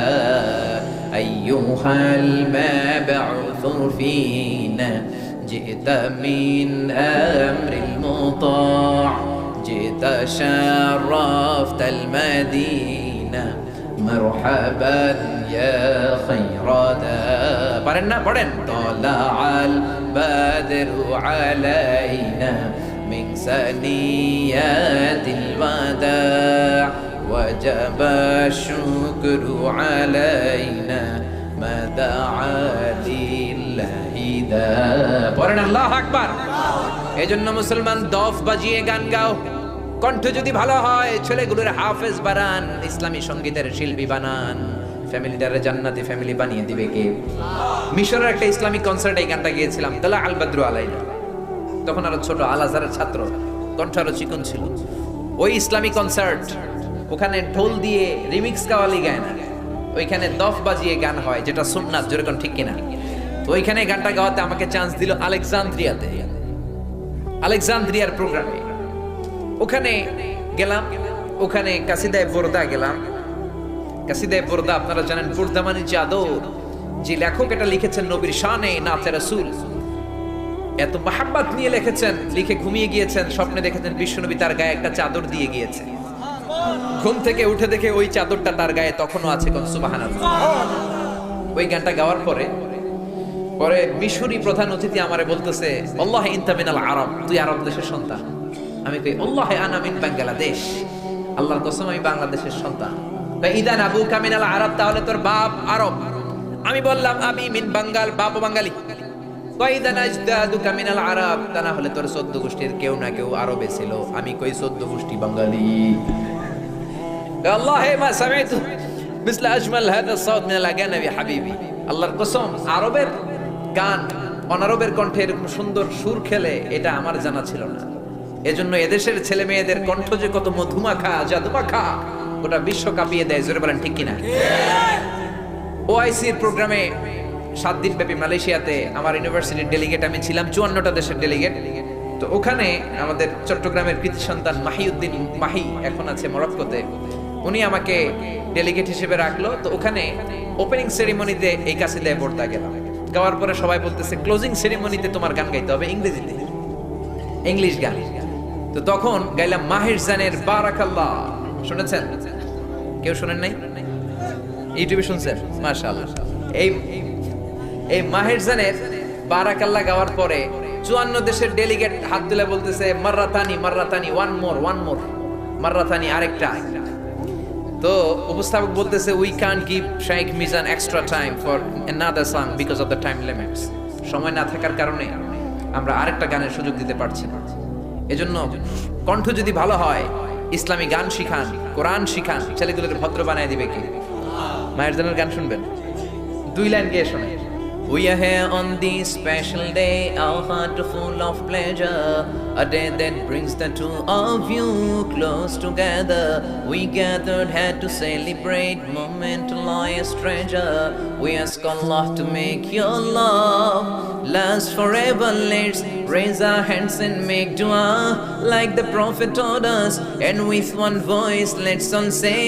أيها المبعوث فينا جئت من أمر المطاع جئت شرفت المدينة مرحبا يا خير دا পারেন না? পড়েন। طلع البدر علينا من ثنيات الوداع وجب الشكر علينا ما دعا لله دا পড়েন আল্লাহু আকবার। এজন্য মুসলমান দফ বাজিয়ে গান গাও, কণ্ঠ যদি ভালো হয় ছেলেগুলোর হাফেজ বানান, ইসলামী সঙ্গীতের শিল্পী বানান, ফ্যামিলিটারে জান্নাতি ফ্যামিলি বানিয়ে দিবে কে? মিশরের একটা ইসলামিক কনসার্টে এই গানটা গিয়েছিলাম, তালা আল বদরু আলাইনা। তখন আরো ছোট, আল আজহারের ছাত্র, কণ্ঠ আরো চিকন ছিল। ওই ইসলামিক কনসার্ট, ওখানে ঢোল দিয়ে রিমিক্স কাওয়ালি গায় না, ওইখানে দফ বাজিয়ে গান হয়, যেটা সুন্নাত, যেরকম ঠিক কিনা। তো ওইখানে গানটা গাওয়াতে আমাকে চান্স দিল আলেকজান্দ্রিয়াতে, আলেকজান্দ্রিয়ার প্রোগ্রামে। ওখানে গেলাম, ওখানে কাসিদায়ে বুরদা গেলাম। কাসিদায়ে বুরদা আপনারা জানেন, বুরদা মানে চাদর। যে লেখক এটা লিখেছেন নবীর শানে, নাতে রাসূল, এত মাহাব্বত নিয়ে লিখেছেন, লিখে ঘুমিয়ে গিয়েছেন, স্বপ্নে দেখেছেন বিশ্বনবী তার গায়ে একটা চাদর দিয়ে গিয়েছে। ঘুম থেকে উঠে দেখে ওই চাদরটা তার গায়ে তখনও আছে। কোন সুবহানাল্লাহ। ওই গানটা গাওয়ার পরে মিশরি প্রধান অতিথি আমারে বলতেছে, আল্লাহ ইনতা মিনাল আরব, তুই আরব দেশের সন্তান। আমি কই আল্লাহ আনা মিন বাংলাদেশ, আল্লাহর কসম আমি বাংলাদেশের সন্তান। ইদান আবুকা মিনাল আরব, তাহলে তোর বাপ আরব। আমি বললাম আমি মিন বাঙ্গাল, বাপ বাঙালি। কইদান আজদাদুকা মিনাল আরব, তা না হলে তোর 14 গোষ্ঠীর কেউ না কেউ আরবে ছিল। আমি কই 14 গোষ্ঠী বাঙালি। আল্লাহ মা সামিতু মিসলা আজমাল হাদা সাউত মিনাল আগানাবি হাবিবি। আল্লাহর কসম, আরবের গান অনারবের কণ্ঠে এরকম সুন্দর সুর খেলে এটা আমার জানা ছিল না। এজন্য এদেশের ছেলে মেয়েদের কণ্ঠ যে কত মধুমাখা, জাদুমাখা, গোটা বিশ্ব কাঁপিয়ে দেয়। জোরে বলেন ঠিক কিনা? ওআইসির প্রোগ্রামে 7 দিন ব্যাপী মালয়েশিয়াতে আমার ইউনিভার্সিটির ডেলিগেট আমি ছিলাম, 54টা দেশের ডেলিগেট। তো ওখানে আমাদের চট্টগ্রামের কৃতি সন্তান মাহিউদ্দিন মাহি এখন আছে মরক্কোতে, উনি আমাকে ডেলিগেট হিসেবে রাখলো। তো ওখানে ওপেনিং সেরিমনিতে এই কাসিদায়ে বুরদা গেলাম। গাওয়ার পরে সবাই বলতেছে ক্লোজিং সেরিমনিতে তোমার গান গাইতে হবে ইংরেজিতে, ইংলিশ গান। তো তখন গাইলাম মাহির জানের বারাকাল্লাহ। শুনেছেন? কেউ শুনেন নাই? ইউটিউবে শুনছেন? মাশাআল্লাহ। এই মাহির জানের বারাকাল্লাহ গাওয়ার পরে 54 দেশের ডেলিগেট হাত তুলে বলতেছে মাররাতানি মাররাতানি, ওয়ান মোর মাররাতানি, আরেকটা। তো উপস্থাপক বলতেছে we can't give Shaikh Mizan extra time for another song because of the time limits. সময় না থাকার কারণে আমরা আরেকটা গানের সুযোগ দিতে পারছি না। এজন্য কণ্ঠ যদি ভালো হয়, ইসলামী গান শিখান, কোরআন শিখান, ছেলেগুলোকে ভদ্র বানায় দিবে কি? মায়ের জানের গান শুনবেন, 2 লাইন গেয়ে শোনেন। We are here on this special day, our heart full of pleasure, a day that brings the two of you close together. We gathered here to celebrate moment life's treasure. We ask Allah to make your love last forever. Let's raise our hands and make dua like the Prophet taught us, and with one voice let's all say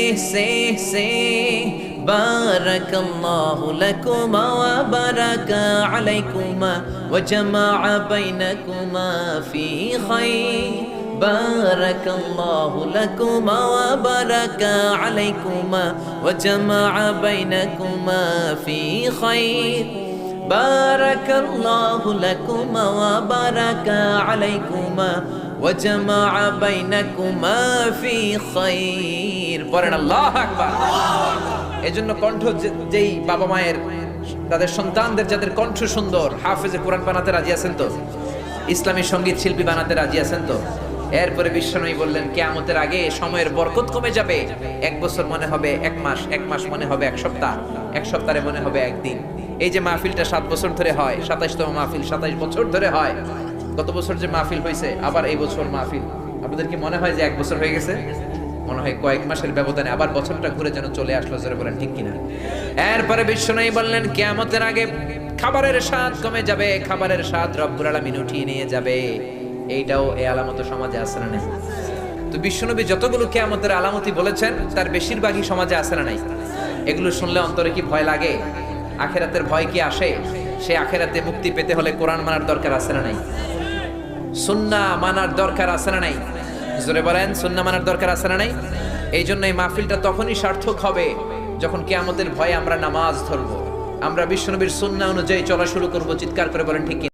بارك الله لكما وبارك عليكما وجمع بينكما في خير. بارك الله لكما وبارك عليكما وجمع بينكما في خير. بارك الله لكما وبارك عليكما وجمع بينكما في خير. بارك الله أكبر. এজন্য কণ্ঠ যেই বাবা মায়ের তাদের সন্তানদের যাদের কণ্ঠ সুন্দর, হাফেজে কোরআন বানাতে রাজি আছেন তো? ইসলামী সঙ্গীত শিল্পী বানাতে রাজি আছেন তো? এরপরে বিশ্বনবী বললেন কিয়ামতের আগে সময়ের বরকত কমে যাবে। 1 বছর মনে হবে 1 মাস, 1 মাস মনে হবে 1 সপ্তাহ, 1 সপ্তাহে মনে হবে 1 দিন। এই যে মাহফিলটা 7 বছর ধরে হয়, 27তম মাহফিল 27 বছর ধরে হয়। গত বছর যে মাহফিল হয়েছে, আবার এই বছর মাহফিল, আপনাদের কি মনে হয় যে 1 বছর হয়ে গেছে? মনে হয় কয়েক মাসের ব্যবধানে আবার বছরটা ঘুরে যেন চলে আসলো। জোরে বলেন ঠিক কিনা? এরপরে বিশ্বনবী বললেন কিয়ামতের আগে খাবারের স্বাদ কমে যাবে, খাবারের স্বাদ রব্বুল আলামিন উঠিয়ে নিয়ে যাবে। এইটাও এই আলামত সমাজে আছে না নাই? তো বিশ্বনবী যতগুলো কিয়ামতের আলামতি বলেছেন তার বেশিরভাগই সমাজে আছে না নাই? এগুলো শুনলে অন্তরে কি ভয় লাগে? আখেরাতের ভয় কি আসে? সে আখেরাতে মুক্তি পেতে হলে কোরআন মানার দরকার আছে না নাই? সুন্নাহ মানার দরকার আছে না নাই? জোরে বলেন, সুন্নাহ মানার দরকার আছে না নাই? এই জন্য এই মাহফিলটা তখনই সার্থক হবে যখন কিয়ামতের ভয়ে আমরা নামাজ ধরবো, আমরা বিশ্বনবীর সুন্নাহ অনুযায়ী চলা শুরু করবো। চিৎকার করে বলেন ঠিক কি?